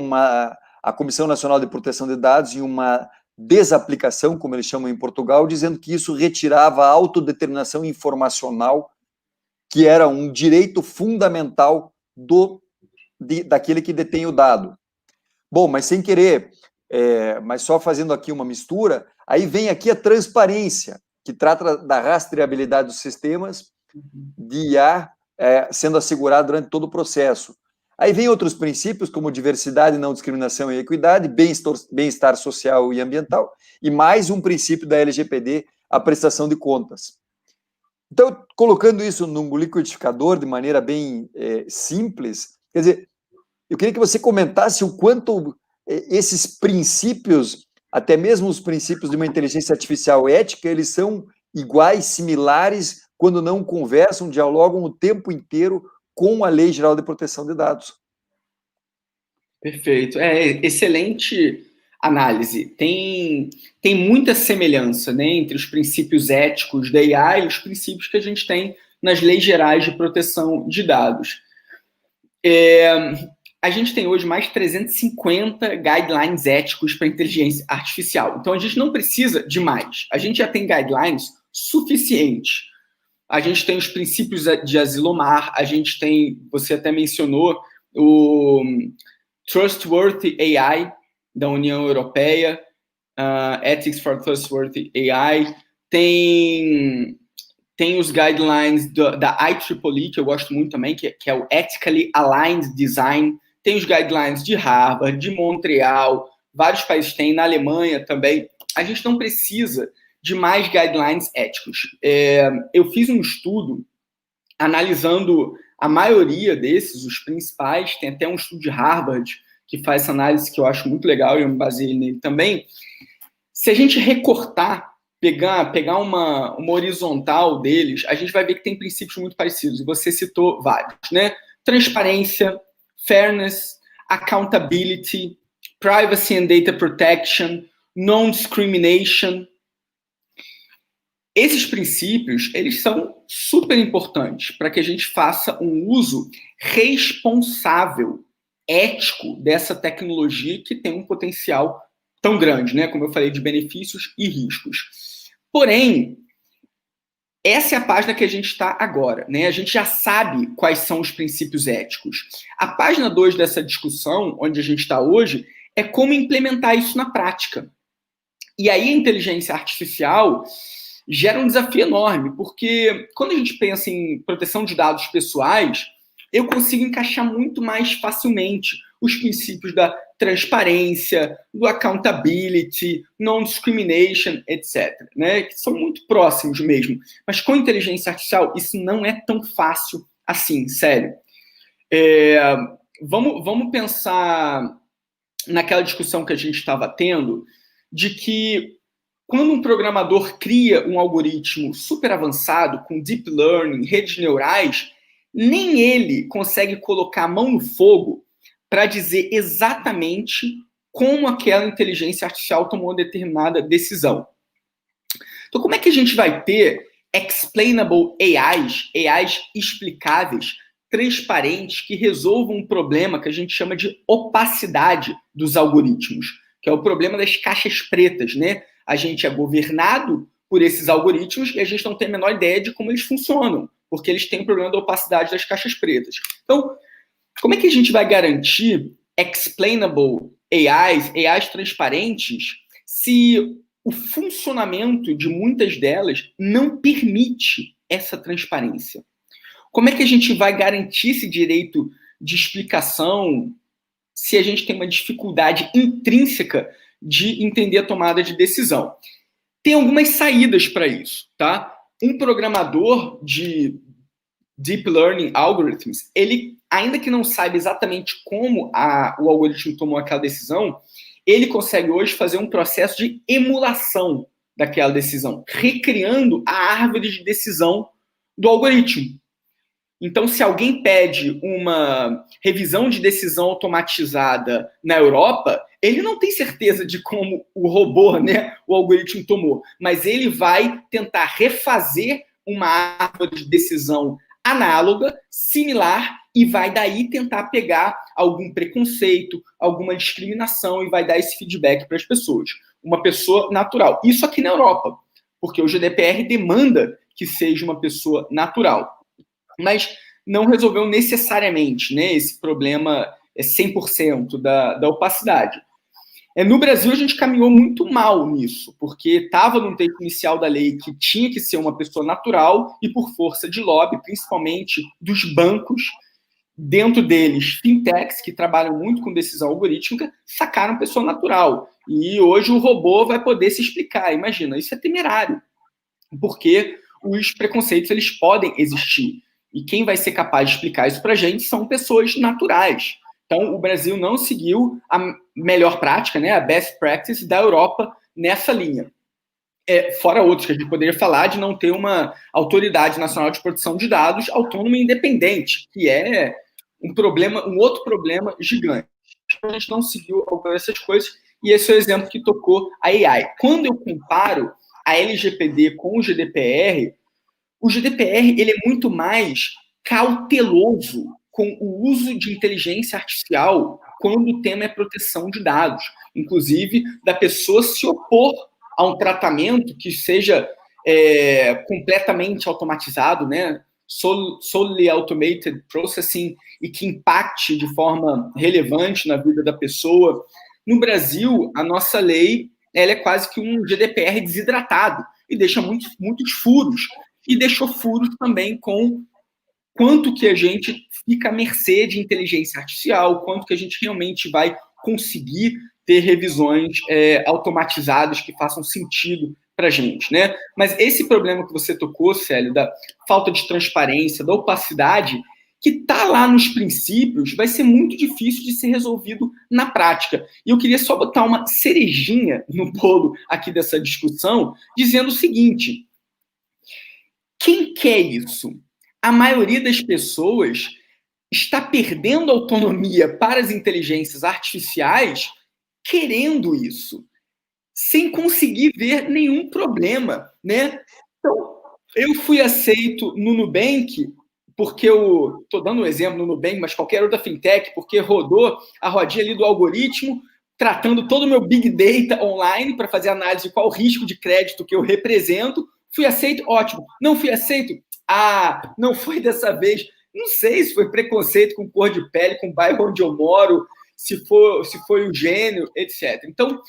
a Comissão Nacional de Proteção de Dados em uma desaplicação, como eles chamam em Portugal, dizendo que isso retirava a autodeterminação informacional, que era um direito fundamental daquele que detém o dado. Bom, mas sem querer, mas só fazendo aqui uma mistura, aí vem aqui a transparência, que trata da rastreabilidade dos sistemas de IA sendo assegurado durante todo o processo. Aí vem outros princípios, como diversidade, não discriminação e equidade, bem-estar social e ambiental, e mais um princípio da LGPD, a prestação de contas. Então, colocando isso num liquidificador de maneira bem simples, quer dizer, eu queria que você comentasse o quanto esses princípios, até mesmo os princípios de uma inteligência artificial ética, eles são iguais, similares, quando não conversam, dialogam o tempo inteiro com a Lei Geral de Proteção de Dados. Perfeito. Excelente análise. Tem muita semelhança, né, entre os princípios éticos da AI e os princípios que a gente tem nas leis gerais de proteção de dados. A gente tem hoje mais de 350 guidelines éticos para inteligência artificial. Então, a gente não precisa de mais. A gente já tem guidelines suficientes. A gente tem os princípios de Asilomar, a gente tem, você até mencionou, o Trustworthy AI da União Europeia, Ethics for Trustworthy AI, tem os guidelines da IEEE, que eu gosto muito também, que é o Ethically Aligned Design, tem os guidelines de Harvard, de Montreal, vários países têm, na Alemanha também. A gente não precisa de mais guidelines éticos. Eu fiz um estudo analisando a maioria desses, os principais, tem até um estudo de Harvard que faz essa análise que eu acho muito legal e eu me baseei nele também. Se a gente recortar, pegar uma horizontal deles, a gente vai ver que tem princípios muito parecidos, e você citou vários, né? Transparência, fairness, accountability, privacy and data protection, non-discrimination. Esses princípios, eles são super importantes para que a gente faça um uso responsável, ético dessa tecnologia que tem um potencial tão grande, né? Como eu falei, de benefícios e riscos. Porém, essa é a página que a gente está agora, né? A gente já sabe quais são os princípios éticos. A página 2 dessa discussão, onde a gente está hoje, é como implementar isso na prática. E aí a inteligência artificial gera um desafio enorme, porque quando a gente pensa em proteção de dados pessoais, eu consigo encaixar muito mais facilmente os princípios da transparência, do accountability, non-discrimination, etc., né? Que são muito próximos mesmo. Mas com inteligência artificial, isso não é tão fácil assim, sério. Vamos pensar naquela discussão que a gente estava tendo, de que quando um programador cria um algoritmo super avançado, com deep learning, redes neurais, nem ele consegue colocar a mão no fogo para dizer exatamente como aquela inteligência artificial tomou uma determinada decisão. Então, como é que a gente vai ter explainable AIs explicáveis, transparentes, que resolvam um problema que a gente chama de opacidade dos algoritmos, que é o problema das caixas pretas, né? A gente é governado por esses algoritmos e a gente não tem a menor ideia de como eles funcionam, porque eles têm o problema da opacidade das caixas pretas. Então, como é que a gente vai garantir explainable AIs transparentes, se o funcionamento de muitas delas não permite essa transparência? Como é que a gente vai garantir esse direito de explicação se a gente tem uma dificuldade intrínseca de entender a tomada de decisão? Tem algumas saídas para isso, tá? Um programador de Deep Learning Algorithms, ele, ainda que não saiba exatamente como o algoritmo tomou aquela decisão, ele consegue hoje fazer um processo de emulação daquela decisão, recriando a árvore de decisão do algoritmo. Então, se alguém pede uma revisão de decisão automatizada na Europa, ele não tem certeza de como o robô, né, o algoritmo tomou, mas ele vai tentar refazer uma árvore de decisão análoga, similar, e vai daí tentar pegar algum preconceito, alguma discriminação, e vai dar esse feedback para as pessoas. Uma pessoa natural. Isso aqui na Europa, porque o GDPR demanda que seja uma pessoa natural. Mas não resolveu necessariamente, né, esse problema 100% da opacidade. No Brasil, a gente caminhou muito mal nisso, porque estava no texto inicial da lei que tinha que ser uma pessoa natural e, por força de lobby, principalmente dos bancos, dentro deles, fintechs, que trabalham muito com decisão algorítmica, sacaram pessoa natural. E hoje o robô vai poder se explicar. Imagina, isso é temerário, porque os preconceitos eles podem existir. E quem vai ser capaz de explicar isso para a gente são pessoas naturais. Então, o Brasil não seguiu a melhor prática, né, a best practice da Europa nessa linha. Fora outros que a gente poderia falar de não ter uma autoridade nacional de proteção de dados autônoma e independente, que é um outro problema gigante. A gente não seguiu algumas dessas coisas, e esse é o exemplo que tocou a AI. Quando eu comparo a LGPD com o GDPR ele é muito mais cauteloso com o uso de inteligência artificial quando o tema é proteção de dados. Inclusive, da pessoa se opor a um tratamento que seja completamente automatizado, né? Solely automated processing, e que impacte de forma relevante na vida da pessoa. No Brasil, a nossa lei ela é quase que um GDPR desidratado e deixa muitos furos. E deixou furos também com quanto que a gente fica à mercê de inteligência artificial, quanto que a gente realmente vai conseguir ter revisões automatizadas que façam sentido para a gente, né? Mas esse problema que você tocou, Célio, da falta de transparência, da opacidade, que está lá nos princípios, vai ser muito difícil de ser resolvido na prática. E eu queria só botar uma cerejinha no bolo aqui dessa discussão, dizendo o seguinte: quem quer isso? A maioria das pessoas está perdendo autonomia para as inteligências artificiais querendo isso, sem conseguir ver nenhum problema, né? Então, eu fui aceito no Nubank, porque eu estou dando um exemplo no Nubank, mas qualquer outra fintech, porque rodou a rodinha ali do algoritmo, tratando todo o meu Big Data online para fazer análise de qual o risco de crédito que eu represento. Fui aceito? Ótimo. Não fui aceito? Não foi dessa vez. Não sei se foi preconceito com cor de pele, com o bairro onde eu moro, se foi o gênio, etc. Então,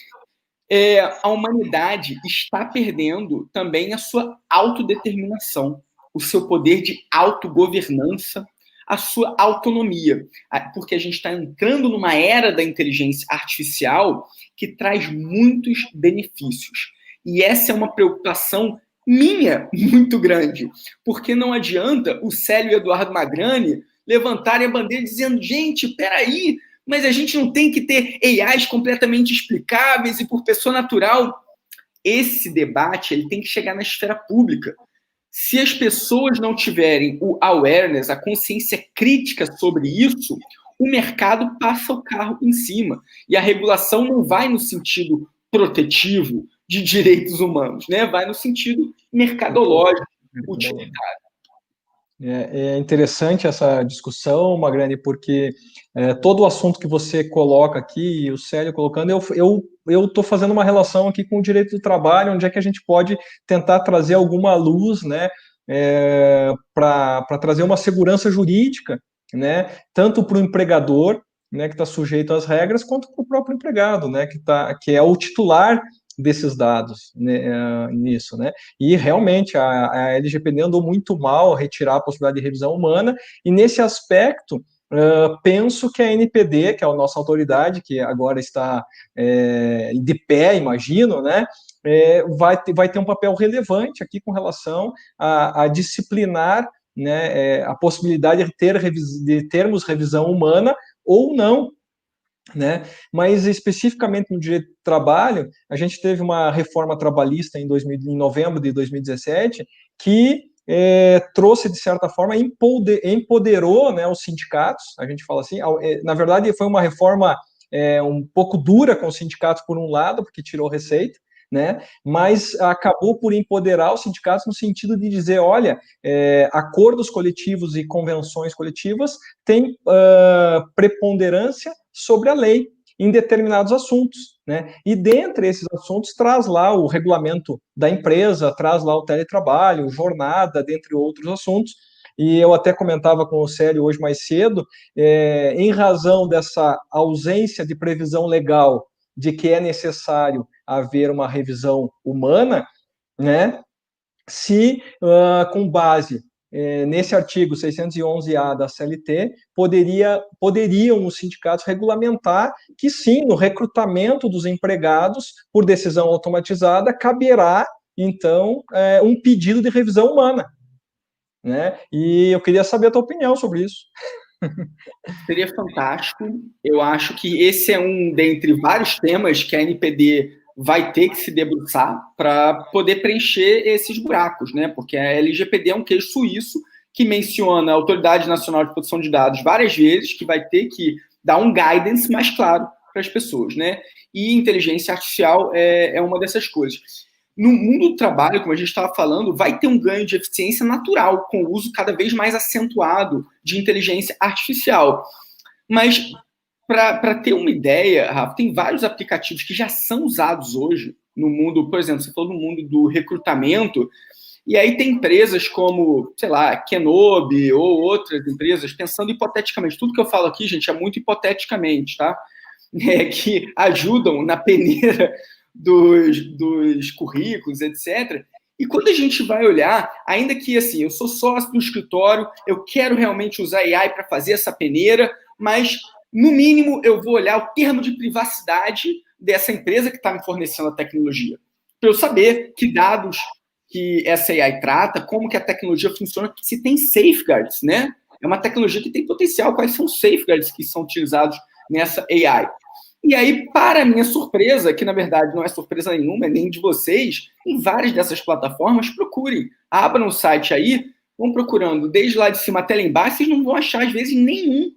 a humanidade está perdendo também a sua autodeterminação, o seu poder de autogovernança, a sua autonomia, porque a gente está entrando numa era da inteligência artificial que traz muitos benefícios. E essa é uma preocupação minha muito grande, porque não adianta o Célio e o Eduardo Magrani levantarem a bandeira dizendo, gente, peraí, mas a gente não tem que ter AIs completamente explicáveis e por pessoa natural. Esse debate ele tem que chegar na esfera pública. Se as pessoas não tiverem o awareness, a consciência crítica sobre isso, o mercado passa o carro em cima. E a regulação não vai no sentido protetivo de direitos humanos, né? Vai no sentido mercadológico, utilitário. É interessante essa discussão, Magrani, porque todo o assunto que você coloca aqui, e o Célio colocando, eu estou fazendo uma relação aqui com o direito do trabalho, onde é que a gente pode tentar trazer alguma luz, né, para trazer uma segurança jurídica, né, tanto para o empregador, né, que está sujeito às regras, quanto para o próprio empregado, né, que é o titular desses dados, né, nisso, né? E realmente a LGPD andou muito mal a retirar a possibilidade de revisão humana, e nesse aspecto penso que a NPD, que é a nossa autoridade, que agora está de pé, imagino, né? Vai ter um papel relevante aqui com relação a disciplinar, né, a possibilidade de termos revisão humana ou não, né? Mas especificamente no direito do trabalho, a gente teve uma reforma trabalhista em novembro de 2017 que trouxe, de certa forma, empoderou, né, os sindicatos, a gente fala assim, na verdade foi uma reforma um pouco dura com os sindicatos por um lado, porque tirou receita, né? Mas acabou por empoderar os sindicatos no sentido de dizer, olha, acordos coletivos e convenções coletivas têm preponderância sobre a lei em determinados assuntos, né? E dentre esses assuntos traz lá o regulamento da empresa, traz lá o teletrabalho, jornada, dentre outros assuntos. E eu até comentava com o Célio hoje mais cedo, em razão dessa ausência de previsão legal de que é necessário haver uma revisão humana, né? Se, com base nesse artigo 611-A da CLT, poderiam os sindicatos regulamentar que, sim, no recrutamento dos empregados, por decisão automatizada, caberá, então, um pedido de revisão humana, né? E eu queria saber a tua opinião sobre isso. Seria fantástico. Eu acho que esse é um dentre vários temas que a NPD vai ter que se debruçar para poder preencher esses buracos, né? Porque a LGPD é um queijo suíço que menciona a Autoridade Nacional de Proteção de Dados várias vezes, que vai ter que dar um guidance mais claro para as pessoas, né? E inteligência artificial é uma dessas coisas. No mundo do trabalho, como a gente estava falando, vai ter um ganho de eficiência natural com o uso cada vez mais acentuado de inteligência artificial. Mas, para ter uma ideia, Rafa, tem vários aplicativos que já são usados hoje no mundo, por exemplo, você falou no mundo do recrutamento, e aí tem empresas como, sei lá, Kenobi ou outras empresas, pensando hipoteticamente, tudo que eu falo aqui, gente, é muito hipoteticamente, tá? Que ajudam na peneira dos currículos, etc. E quando a gente vai olhar, ainda que assim, eu sou sócio do escritório, eu quero realmente usar AI para fazer essa peneira, mas no mínimo eu vou olhar o termo de privacidade dessa empresa que está me fornecendo a tecnologia, para eu saber que dados que essa AI trata, como que a tecnologia funciona, se tem safeguards, né? É uma tecnologia que tem potencial, quais são os safeguards que são utilizados nessa AI. E aí, para minha surpresa, que na verdade não é surpresa nenhuma, nem de vocês, em várias dessas plataformas, procurem. Abram o site aí, vão procurando desde lá de cima até lá embaixo, vocês não vão achar, às vezes, nenhum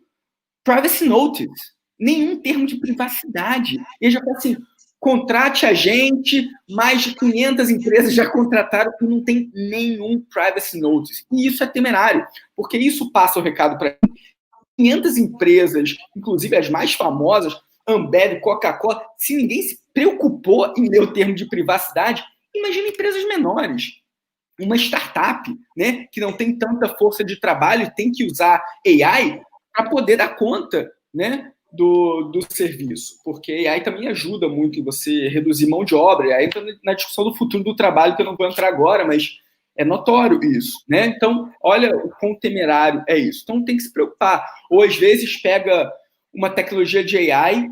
privacy notice, nenhum termo de privacidade. E já fala assim, contrate a gente, mais de 500 empresas já contrataram e não tem nenhum privacy notice. E isso é temerário, porque isso passa o recado para 500 empresas, inclusive as mais famosas, Ambev, Coca-Cola, se ninguém se preocupou em ler o termo de privacidade, imagina empresas menores. Uma startup, né, que não tem tanta força de trabalho, tem que usar AI para poder dar conta, né, do serviço. Porque AI também ajuda muito em você reduzir mão de obra. E aí entra na discussão do futuro do trabalho, que eu não vou entrar agora, mas é notório isso, né? Então, olha o quão temerário é isso. Então, tem que se preocupar. Ou, às vezes, pega uma tecnologia de AI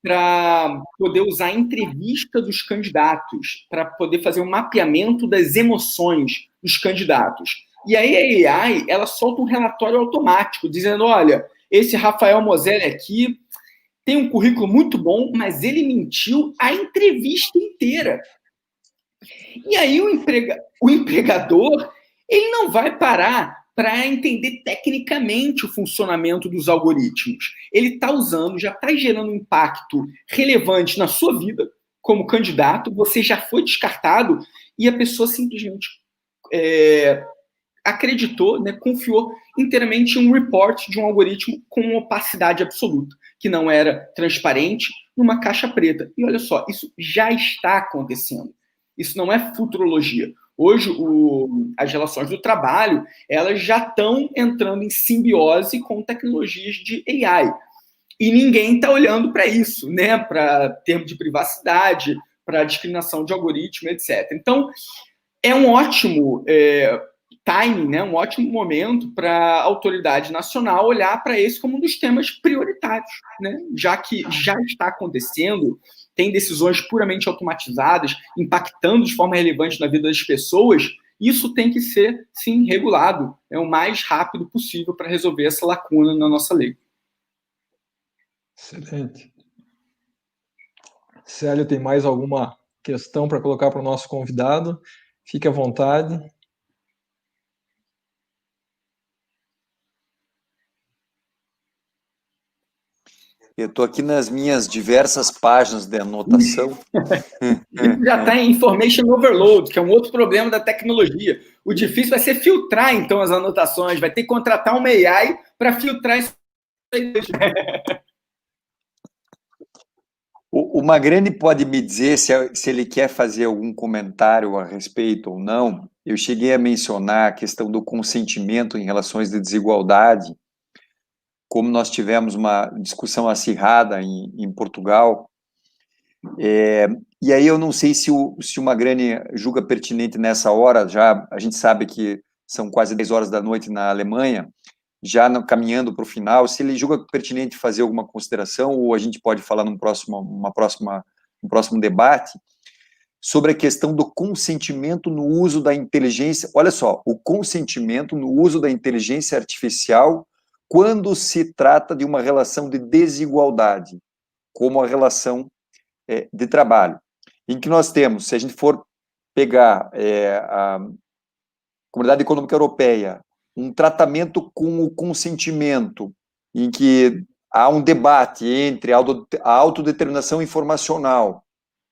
para poder usar a entrevista dos candidatos, para poder fazer um mapeamento das emoções dos candidatos. E aí a AI, ela solta um relatório automático, dizendo, olha, esse Rafael Moselli aqui tem um currículo muito bom, mas ele mentiu a entrevista inteira. E aí o empregador, ele não vai parar para entender tecnicamente o funcionamento dos algoritmos. Ele está usando, já está gerando um impacto relevante na sua vida como candidato, você já foi descartado e a pessoa simplesmente acreditou, né, confiou inteiramente em um report de um algoritmo com opacidade absoluta, que não era transparente, numa caixa preta. E olha só, isso já está acontecendo. Isso não é futurologia. Hoje, as relações do trabalho, elas já estão entrando em simbiose com tecnologias de AI. E ninguém está olhando para isso, né? Para termo de privacidade, para discriminação de algoritmo, etc. Então, é um ótimo timing, né? Um ótimo momento para a autoridade nacional olhar para esse como um dos temas prioritários, né? Já que já está acontecendo, tem decisões puramente automatizadas, impactando de forma relevante na vida das pessoas, isso tem que ser, sim, regulado o mais rápido possível para resolver essa lacuna na nossa lei. Excelente. Célio, tem mais alguma questão para colocar para o nosso convidado? Fique à vontade. Eu estou aqui nas minhas diversas páginas de anotação. Isso já está em information overload, que é um outro problema da tecnologia. O difícil vai ser filtrar, então, as anotações. Vai ter que contratar uma AI para filtrar isso aí. O Magrani pode me dizer se ele quer fazer algum comentário a respeito ou não. Eu cheguei a mencionar a questão do consentimento em relações de desigualdade, como nós tivemos uma discussão acirrada em Portugal. E aí eu não sei se o Magrani julga pertinente nessa hora, já a gente sabe que são quase 10 horas da noite na Alemanha, já caminhando para o final, se ele julga pertinente fazer alguma consideração, ou a gente pode falar num próximo debate, sobre a questão do consentimento no uso da inteligência. Olha só, o consentimento no uso da inteligência artificial quando se trata de uma relação de desigualdade, como a relação de trabalho, em que nós temos, se a gente for pegar a Comunidade Econômica Europeia, um tratamento com o consentimento, em que há um debate entre a autodeterminação informacional,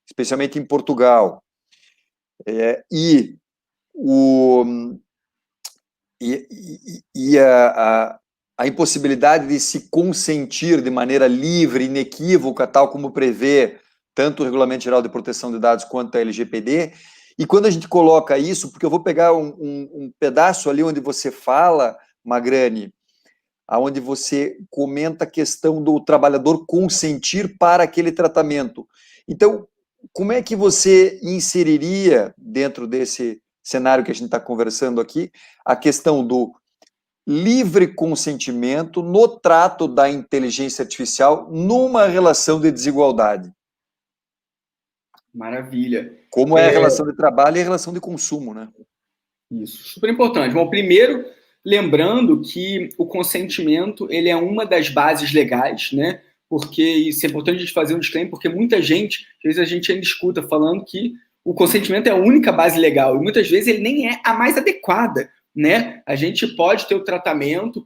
especialmente em Portugal, e a impossibilidade de se consentir de maneira livre, inequívoca, tal como prevê tanto o Regulamento Geral de Proteção de Dados quanto a LGPD. E quando a gente coloca isso, porque eu vou pegar um pedaço ali onde você fala, Magrani, onde você comenta a questão do trabalhador consentir para aquele tratamento. Então, como é que você inseriria, dentro desse cenário que a gente está conversando aqui, a questão do livre consentimento no trato da inteligência artificial numa relação de desigualdade? Maravilha. Como é a relação de trabalho e a relação de consumo, né? Isso, super importante. Bom, primeiro, lembrando que o consentimento, ele é uma das bases legais, né? Porque isso é importante a gente fazer um disclaimer, porque muita gente, às vezes a gente ainda escuta falando que o consentimento é a única base legal, e muitas vezes ele nem é a mais adequada, né? A gente pode ter o tratamento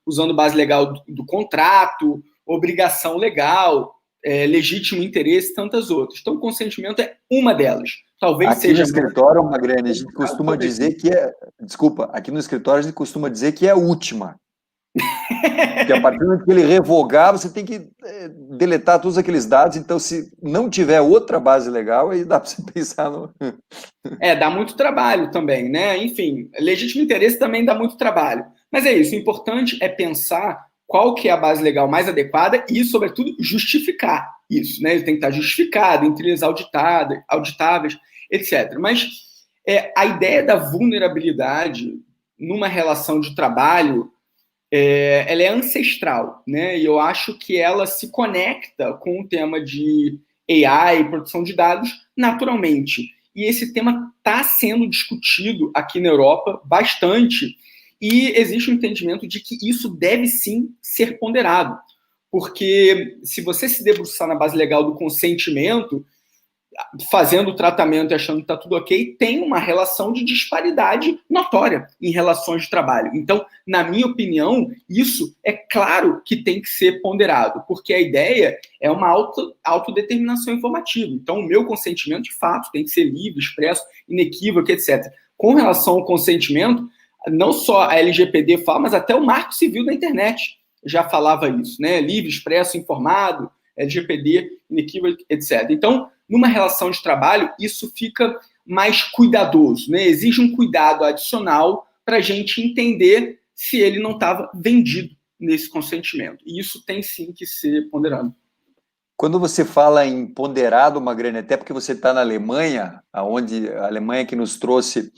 usando base legal do contrato, obrigação legal, legítimo interesse e tantas outras. Então, o consentimento é uma delas. Talvez aqui seja... no escritório, Magrani, a gente costuma dizer que aqui no escritório a gente costuma dizer que é a última. Porque a partir do momento que ele revogar, você tem que deletar todos aqueles dados. Então, se não tiver outra base legal, aí dá para você pensar no... dá muito trabalho também, né? Enfim, legítimo interesse também dá muito trabalho. Mas é isso, o importante é pensar qual que é a base legal mais adequada e, sobretudo, justificar isso, né? Ele tem que estar justificado, entre eles auditáveis, etc. Mas a ideia da vulnerabilidade numa relação de trabalho, ela é ancestral, né? E eu acho que ela se conecta com o tema de AI, produção de dados, naturalmente. E esse tema está sendo discutido aqui na Europa bastante, e existe um entendimento de que isso deve sim ser ponderado, porque se você se debruçar na base legal do consentimento, fazendo o tratamento e achando que está tudo ok, tem uma relação de disparidade notória em relações de trabalho. Então, na minha opinião, isso é claro que tem que ser ponderado, porque a ideia é uma autodeterminação informativa. Então, o meu consentimento, de fato, tem que ser livre, expresso, inequívoco, etc. Com relação ao consentimento, não só a LGPD fala, mas até o Marco Civil da Internet já falava isso, né? Livre, expresso, informado, LGPD, inequívoco, etc. Então, numa relação de trabalho, isso fica mais cuidadoso, né? Exige um cuidado adicional para a gente entender se ele não estava vendido nesse consentimento. E isso tem sim que ser ponderado. Quando você fala em ponderado, Magrani, até porque você está na Alemanha, onde a Alemanha que nos trouxe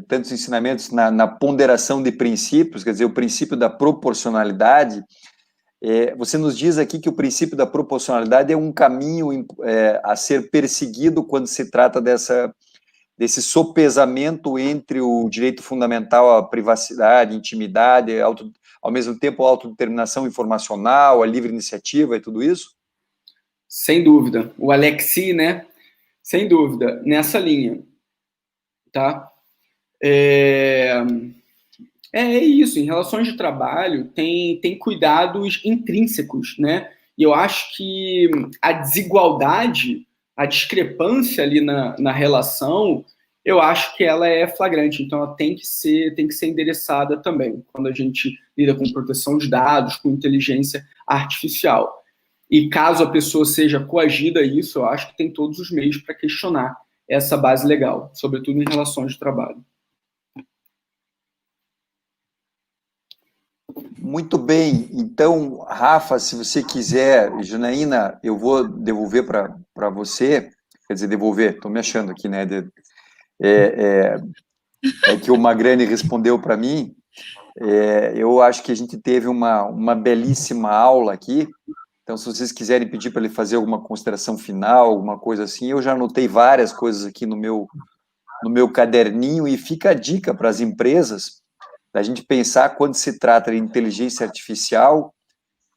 tantos ensinamentos na ponderação de princípios, quer dizer, o princípio da proporcionalidade. Você nos diz aqui que o princípio da proporcionalidade é um caminho a ser perseguido quando se trata desse sopesamento entre o direito fundamental à privacidade, intimidade, ao mesmo tempo a autodeterminação informacional, a livre iniciativa e tudo isso? Sem dúvida. O Alexi, né? Sem dúvida, nessa linha. Tá? É isso, em relações de trabalho tem cuidados intrínsecos, né? E eu acho que a desigualdade, a discrepância ali na relação, eu acho que ela é flagrante, então ela tem que ser endereçada também, quando a gente lida com proteção de dados, com inteligência artificial. E caso a pessoa seja coagida a isso, eu acho que tem todos os meios para questionar essa base legal, sobretudo em relações de trabalho. Muito bem. Então, Rafa, se você quiser, Janaína, eu vou devolver para você. Quer dizer, devolver, estou me achando aqui, né? É que o Magrani respondeu para mim. Eu acho que a gente teve uma belíssima aula aqui. Então, se vocês quiserem pedir para ele fazer alguma consideração final, alguma coisa assim, eu já anotei várias coisas aqui no meu caderninho, e fica a dica para as empresas da gente pensar quando se trata de inteligência artificial,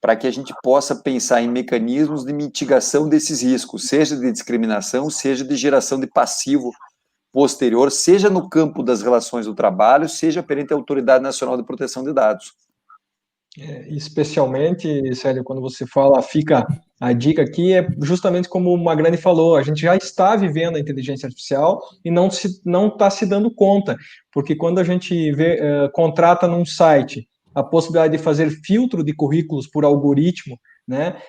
para que a gente possa pensar em mecanismos de mitigação desses riscos, seja de discriminação, seja de geração de passivo posterior, seja no campo das relações do trabalho, seja perante a Autoridade Nacional de Proteção de Dados. Especialmente, Célio, quando você fala, fica a dica aqui, é justamente como o Magrani falou, a gente já está vivendo a inteligência artificial e não está se dando conta, porque quando a gente contrata num site a possibilidade de fazer filtro de currículos por algoritmo, né,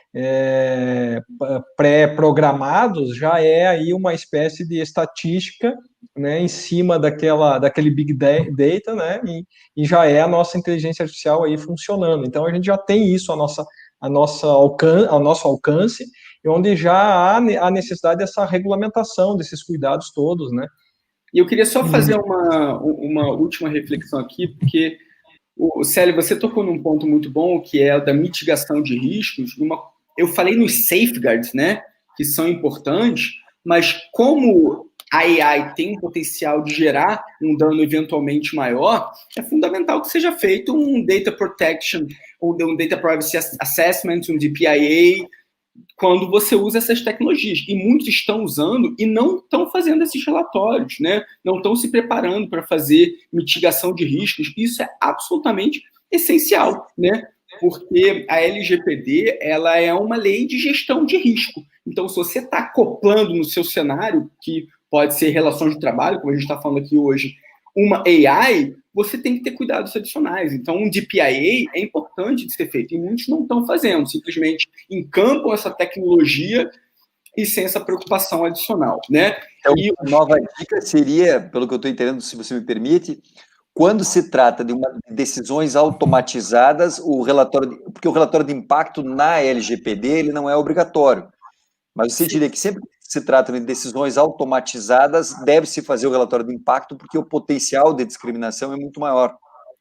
pré-programados, já é aí uma espécie de estatística, né, em cima daquele big data, né, e já é a nossa inteligência artificial aí funcionando. Então, a gente já tem isso ao nosso alcance, onde já há a necessidade dessa regulamentação, desses cuidados todos, né. E eu queria só fazer uma última reflexão aqui, porque, Célio, você tocou num ponto muito bom, que é o da mitigação de riscos. Eu falei nos safeguards, né, que são importantes, mas como a AI tem um potencial de gerar um dano eventualmente maior, é fundamental que seja feito um data protection, ou um data privacy assessment, um DPIA, quando você usa essas tecnologias. E muitos estão usando e não estão fazendo esses relatórios, né? Não estão se preparando para fazer mitigação de riscos. Isso é absolutamente essencial, né? Porque a LGPD, ela é uma lei de gestão de risco. Então, se você está acoplando no seu cenário, que pode ser relações de trabalho, como a gente está falando aqui hoje, uma AI, você tem que ter cuidados adicionais. Então, um DPIA é importante de ser feito, e muitos não estão fazendo, simplesmente encampam essa tecnologia e sem essa preocupação adicional, né? Então, a nova dica seria, pelo que eu estou entendendo, se você me permite, quando se trata de decisões automatizadas, porque o relatório de impacto na LGPD ele não é obrigatório, mas você diria que sempre que se trata de decisões automatizadas, deve-se fazer o relatório de impacto, porque o potencial de discriminação é muito maior.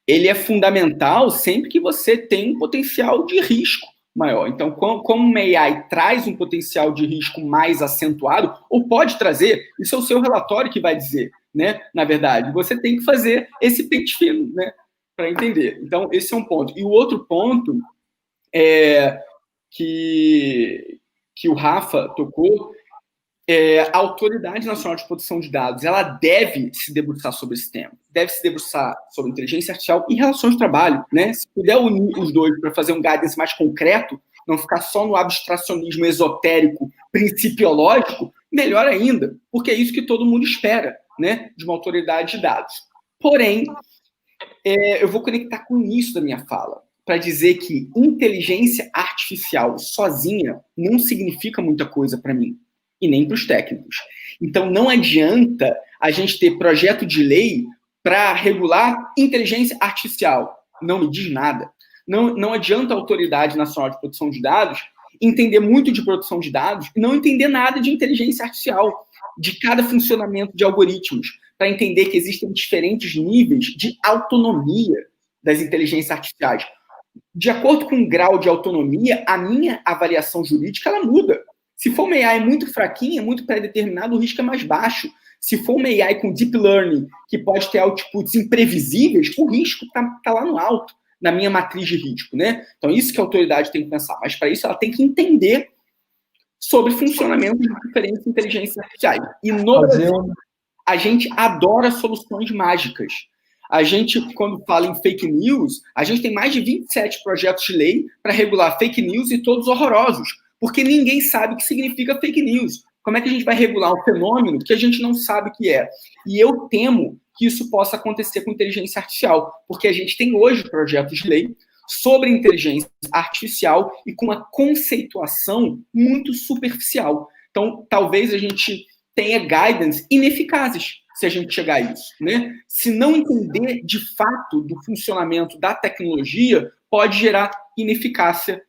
Ele é fundamental sempre que você tem um potencial de risco maior. Então, como uma AI traz um potencial de risco mais acentuado, ou pode trazer, isso é o seu relatório que vai dizer, né? Na verdade, você tem que fazer esse pente fino, né? Para entender. Então, esse é um ponto. E o outro ponto é que o Rafa tocou, a Autoridade Nacional de Proteção de Dados, ela deve se debruçar sobre esse tema, deve se debruçar sobre inteligência artificial e relações de trabalho, né? Se puder unir os dois para fazer um guidance mais concreto, não ficar só no abstracionismo esotérico, principiológico, melhor ainda, porque é isso que todo mundo espera, né, de uma autoridade de dados. Porém, eu vou conectar com isso da minha fala, para dizer que inteligência artificial sozinha não significa muita coisa para mim, e nem para os técnicos. Então, não adianta a gente ter projeto de lei para regular inteligência artificial. Não me diz nada. Não adianta a Autoridade Nacional de Proteção de Dados entender muito de proteção de dados e não entender nada de inteligência artificial, de cada funcionamento de algoritmos, para entender que existem diferentes níveis de autonomia das inteligências artificiais. De acordo com o grau de autonomia, a minha avaliação jurídica ela muda. Se for uma AI muito fraquinha, muito pré-determinado, o risco é mais baixo. Se for uma AI com deep learning, que pode ter outputs imprevisíveis, o risco está lá no alto, na minha matriz de risco, né? Então, isso que a autoridade tem que pensar. Mas, para isso, ela tem que entender sobre funcionamento de diferentes inteligências artificiais. E no Brasil, a gente adora soluções mágicas. A gente, quando fala em fake news, a gente tem mais de 27 projetos de lei para regular fake news e todos horrorosos, porque ninguém sabe o que significa fake news. Como é que a gente vai regular um fenômeno que a gente não sabe o que é? E eu temo que isso possa acontecer com inteligência artificial, porque a gente tem hoje projetos de lei sobre inteligência artificial e com uma conceituação muito superficial. Então, talvez a gente tenha guidance ineficazes se a gente chegar a isso, né? Se não entender de fato do funcionamento da tecnologia, pode gerar ineficácia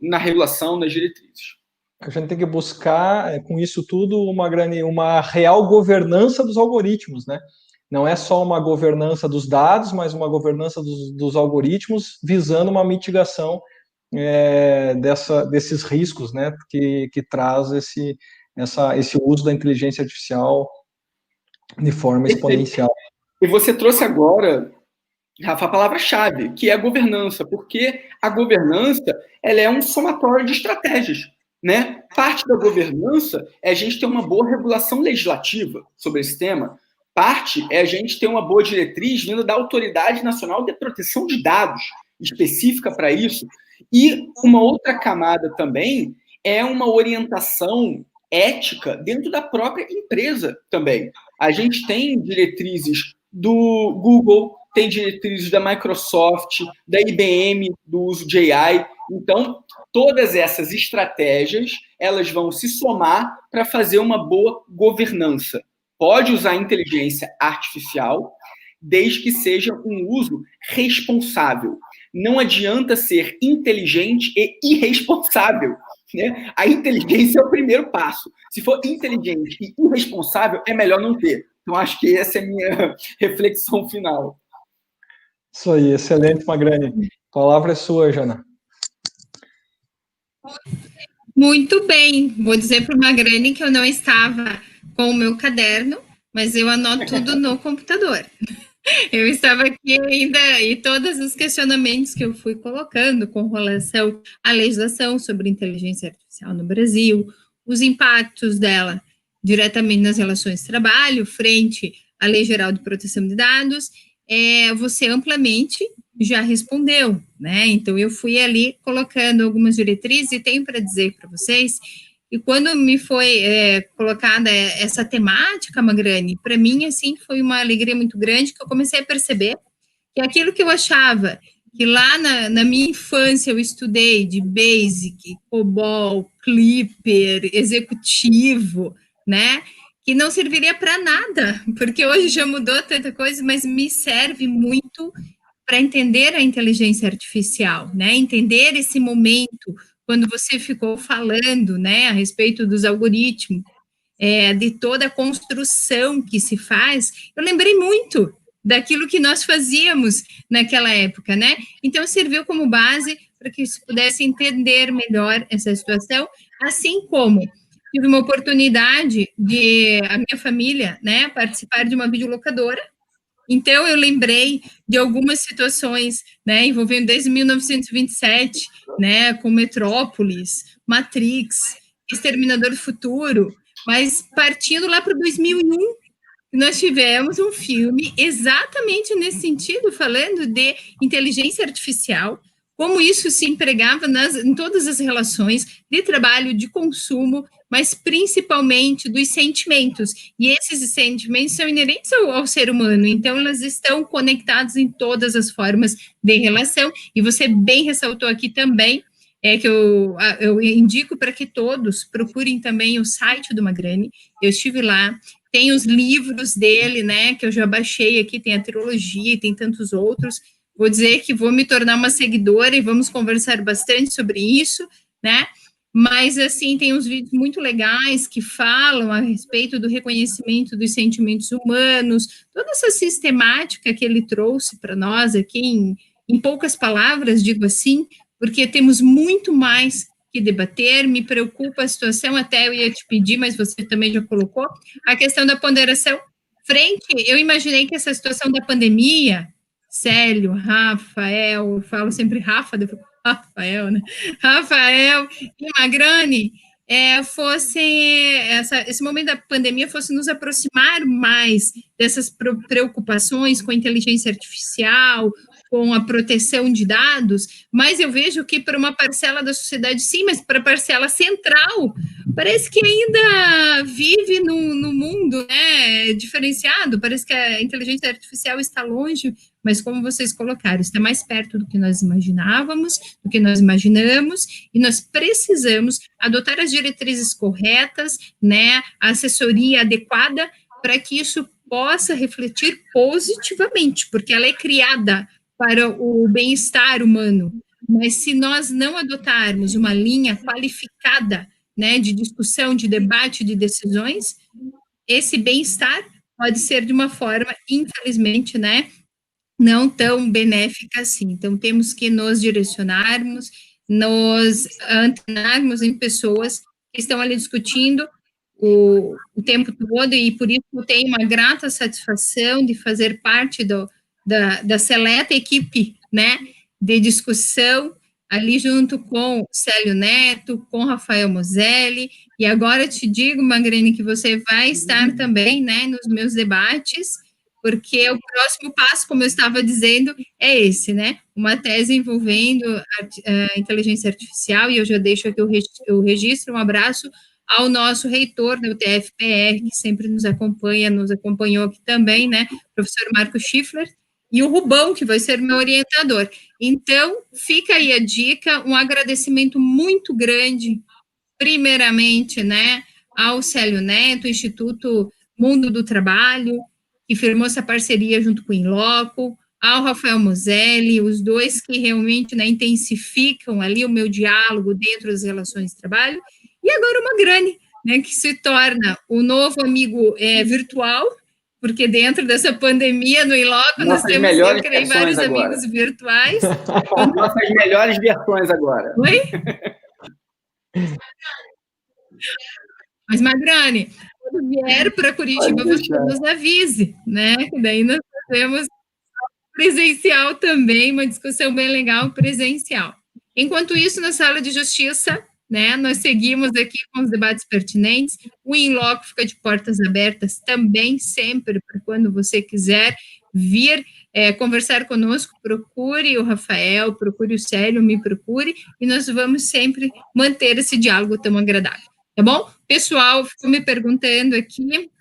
na regulação, nas diretrizes. A gente tem que buscar, com isso tudo, uma real governança dos algoritmos, né? Não é só uma governança dos dados, mas uma governança dos algoritmos visando uma mitigação desses riscos, né? Que traz esse uso da inteligência artificial de forma exponencial. E você trouxe agora, Rafa, a palavra-chave, que é a governança, porque a governança ela é um somatório de estratégias, né? Parte da governança é a gente ter uma boa regulação legislativa sobre esse tema, parte é a gente ter uma boa diretriz vinda da Autoridade Nacional de Proteção de Dados, específica para isso, e uma outra camada também é uma orientação ética dentro da própria empresa também. A gente tem diretrizes do Google, tem diretrizes da Microsoft, da IBM, do uso de AI. Então, todas essas estratégias, elas vão se somar para fazer uma boa governança. Pode usar inteligência artificial, desde que seja um uso responsável. Não adianta ser inteligente e irresponsável, né? A inteligência é o primeiro passo. Se for inteligente e irresponsável, é melhor não ter. Então, acho que essa é a minha reflexão final. Isso aí, excelente, Magrani. A palavra é sua, Jana. Muito bem. Vou dizer para o Magrani que eu não estava com o meu caderno, mas eu anoto tudo no computador. Eu estava aqui ainda e todos os questionamentos que eu fui colocando com relação à legislação sobre inteligência artificial no Brasil, os impactos dela diretamente nas relações de trabalho, frente à Lei Geral de Proteção de Dados, você amplamente já respondeu, né? Então, eu fui ali colocando algumas diretrizes e tenho para dizer para vocês. E quando me foi colocada essa temática, Magrani, para mim, assim, foi uma alegria muito grande, que eu comecei a perceber que aquilo que eu achava que lá na minha infância eu estudei de Basic, COBOL, Clipper, Executivo, né, que não serviria para nada, porque hoje já mudou tanta coisa, mas me serve muito para entender a inteligência artificial, né, entender esse momento, quando você ficou falando, né, a respeito dos algoritmos, de toda a construção que se faz, eu lembrei muito daquilo que nós fazíamos naquela época, né? Então, serviu como base para que se pudesse entender melhor essa situação, assim como tive uma oportunidade de a minha família, né, participar de uma videolocadora. Então, eu lembrei de algumas situações, né, envolvendo desde 1927, né, com Metrópolis, Matrix, Exterminador do Futuro, mas partindo lá para 2001, nós tivemos um filme exatamente nesse sentido, falando de inteligência artificial, como isso se empregava em todas as relações de trabalho, de consumo, mas principalmente dos sentimentos. E esses sentimentos são inerentes ao ser humano, então elas estão conectados em todas as formas de relação. E você bem ressaltou aqui também, que eu indico para que todos procurem também o site do Magrani. Eu estive lá, tem os livros dele, né, que eu já baixei aqui, tem a trilogia, tem tantos outros. Vou dizer que vou me tornar uma seguidora e vamos conversar bastante sobre isso, né? Mas, assim, tem uns vídeos muito legais que falam a respeito do reconhecimento dos sentimentos humanos, toda essa sistemática que ele trouxe para nós aqui, em poucas palavras, digo assim, porque temos muito mais que debater. Me preocupa a situação, até eu ia te pedir, mas você também já colocou, a questão da ponderação. Eu imaginei que essa situação da pandemia, Célio, Rafael, eu falo sempre Rafa, depois Rafael, né? Rafael e Magrani, esse momento da pandemia fosse nos aproximar mais dessas preocupações com a inteligência artificial, com a proteção de dados, mas eu vejo que para uma parcela da sociedade, sim, mas para a parcela central, parece que ainda vive no mundo, né, diferenciado, parece que a inteligência artificial está longe, mas como vocês colocaram, está mais perto do que nós imaginávamos, do que nós imaginamos, e nós precisamos adotar as diretrizes corretas, né, a assessoria adequada, para que isso possa refletir positivamente, porque ela é criada para o bem-estar humano. Mas se nós não adotarmos uma linha qualificada, né, de discussão, de debate, de decisões, esse bem-estar pode ser de uma forma, infelizmente, né, não tão benéfica assim. Então, temos que nos direcionarmos, nos antenarmos em pessoas que estão ali discutindo o tempo todo, e por isso eu tenho uma grata satisfação de fazer parte da seleta equipe, né, de discussão, ali junto com Célio Neto, com Rafael Moselli, e agora te digo, Magrene, que você vai estar também, né, nos meus debates, porque o próximo passo, como eu estava dizendo, é esse, né, uma tese envolvendo a inteligência artificial, e eu já deixo aqui o registro, um abraço ao nosso reitor da UTF-PR, que sempre nos acompanhou aqui também, né, professor Marco Schiffler, e o Rubão, que vai ser meu orientador. Então, fica aí a dica, um agradecimento muito grande, primeiramente, né, ao Célio Neto, Instituto Mundo do Trabalho, que firmou essa parceria junto com o Inloco, ao Rafael Moselli, os dois que realmente, né, intensificam ali o meu diálogo dentro das relações de trabalho, e agora o Magrane, né, que se torna o novo amigo virtual, porque dentro dessa pandemia no Inloco nós temos sempre vários amigos virtuais. Nossas melhores versões agora. Oi? Mas, Magrane, quando vier para Curitiba, você nos avise, né? Daí nós fazemos presencial também, uma discussão bem legal presencial. Enquanto isso, na sala de justiça, né, nós seguimos aqui com os debates pertinentes, o Inloco fica de portas abertas também, sempre, para quando você quiser vir conversar conosco, procure o Rafael, procure o Célio, me procure, e nós vamos sempre manter esse diálogo tão agradável, tá bom? Pessoal, ficou me perguntando aqui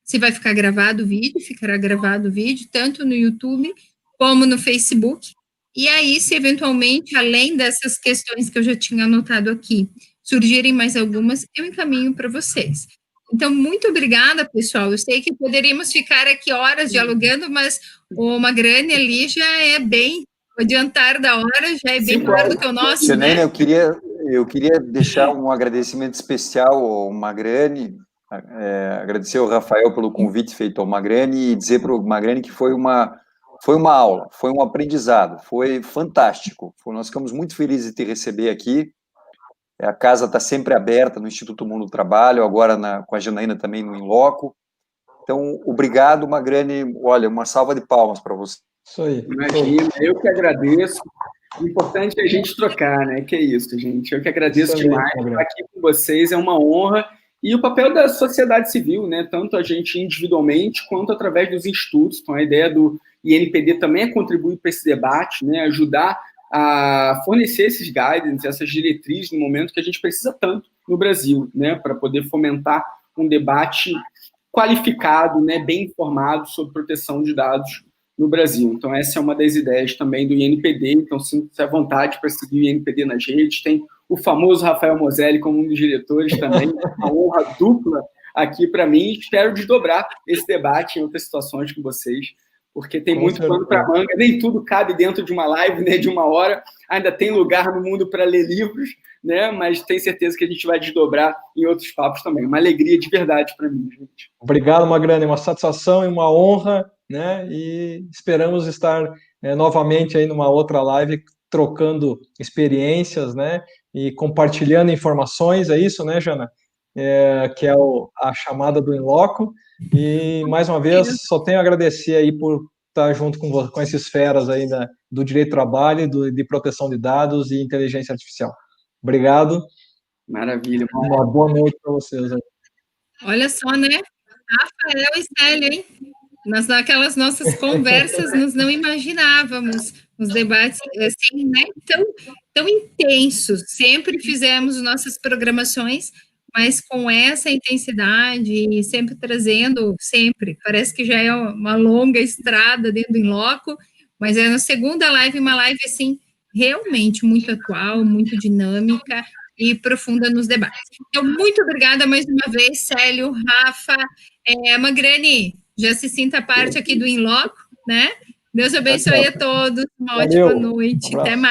se vai ficar gravado o vídeo, ficará gravado o vídeo, tanto no YouTube como no Facebook. E aí, se eventualmente, além dessas questões que eu já tinha anotado aqui, surgirem mais algumas, eu encaminho para vocês. Então, muito obrigada, pessoal. Eu sei que poderíamos ficar aqui horas dialogando, mas o Magrane ali já é bem, o adiantar da hora já é bem maior do que o nosso, Janaína, né? eu queria deixar um agradecimento especial ao Magrane, agradecer ao Rafael pelo convite feito ao Magrane e dizer para o Magrane que foi uma aula, foi um aprendizado, foi fantástico. Nós ficamos muito felizes de te receber aqui. A casa está sempre aberta no Instituto Mundo do Trabalho, agora com a Janaína também no Inloco. Então, obrigado, Magrane. Olha, uma salva de palmas para você. Isso aí. Imagina, eu que agradeço. O importante é a gente trocar, né? Que é isso, gente. Eu que agradeço demais estar aqui com vocês, é uma honra. E o papel da sociedade civil, né? Tanto a gente individualmente, quanto através dos institutos. Então, a ideia do INPD também é contribuir para esse debate, né? Ajudar a fornecer esses guidelines, essas diretrizes no momento que a gente precisa tanto no Brasil, né? Para poder fomentar um debate qualificado, né? Bem informado sobre proteção de dados no Brasil. Então, essa é uma das ideias também do INPD. Então, sinta-se à vontade para seguir o INPD nas redes. Tem o famoso Rafael Moselli como um dos diretores também, uma honra dupla aqui para mim. Espero desdobrar esse debate em outras situações com vocês, porque tem muito pano para manga, nem tudo cabe dentro de uma live, né, de uma hora, ainda tem lugar no mundo para ler livros, né, mas tenho certeza que a gente vai desdobrar em outros papos também. Uma alegria de verdade para mim, gente. Obrigado, Magrane, uma satisfação e uma honra, né, e esperamos estar novamente aí numa outra live, trocando experiências, né, e compartilhando informações, é isso, né, Jana? Que é a chamada do Inloco. E, mais uma vez, só tenho a agradecer aí por estar junto com esses feras aí do direito do trabalho, de proteção de dados e inteligência artificial. Obrigado. Maravilha. Uma boa noite para vocês. Olha só, né? Rafael e Célio, hein? Naquelas nossas conversas, nós não imaginávamos os debates assim, né? Tão intensos. Sempre fizemos nossas programações, mas com essa intensidade e sempre trazendo, parece que já é uma longa estrada dentro do In Loco, mas é na segunda live, uma live assim, realmente muito atual, muito dinâmica e profunda nos debates. Então, muito obrigada mais uma vez, Célio, Rafa, Magrani, já se sinta parte aqui do In Loco, né? Deus abençoe a todos, uma ótima noite, até mais.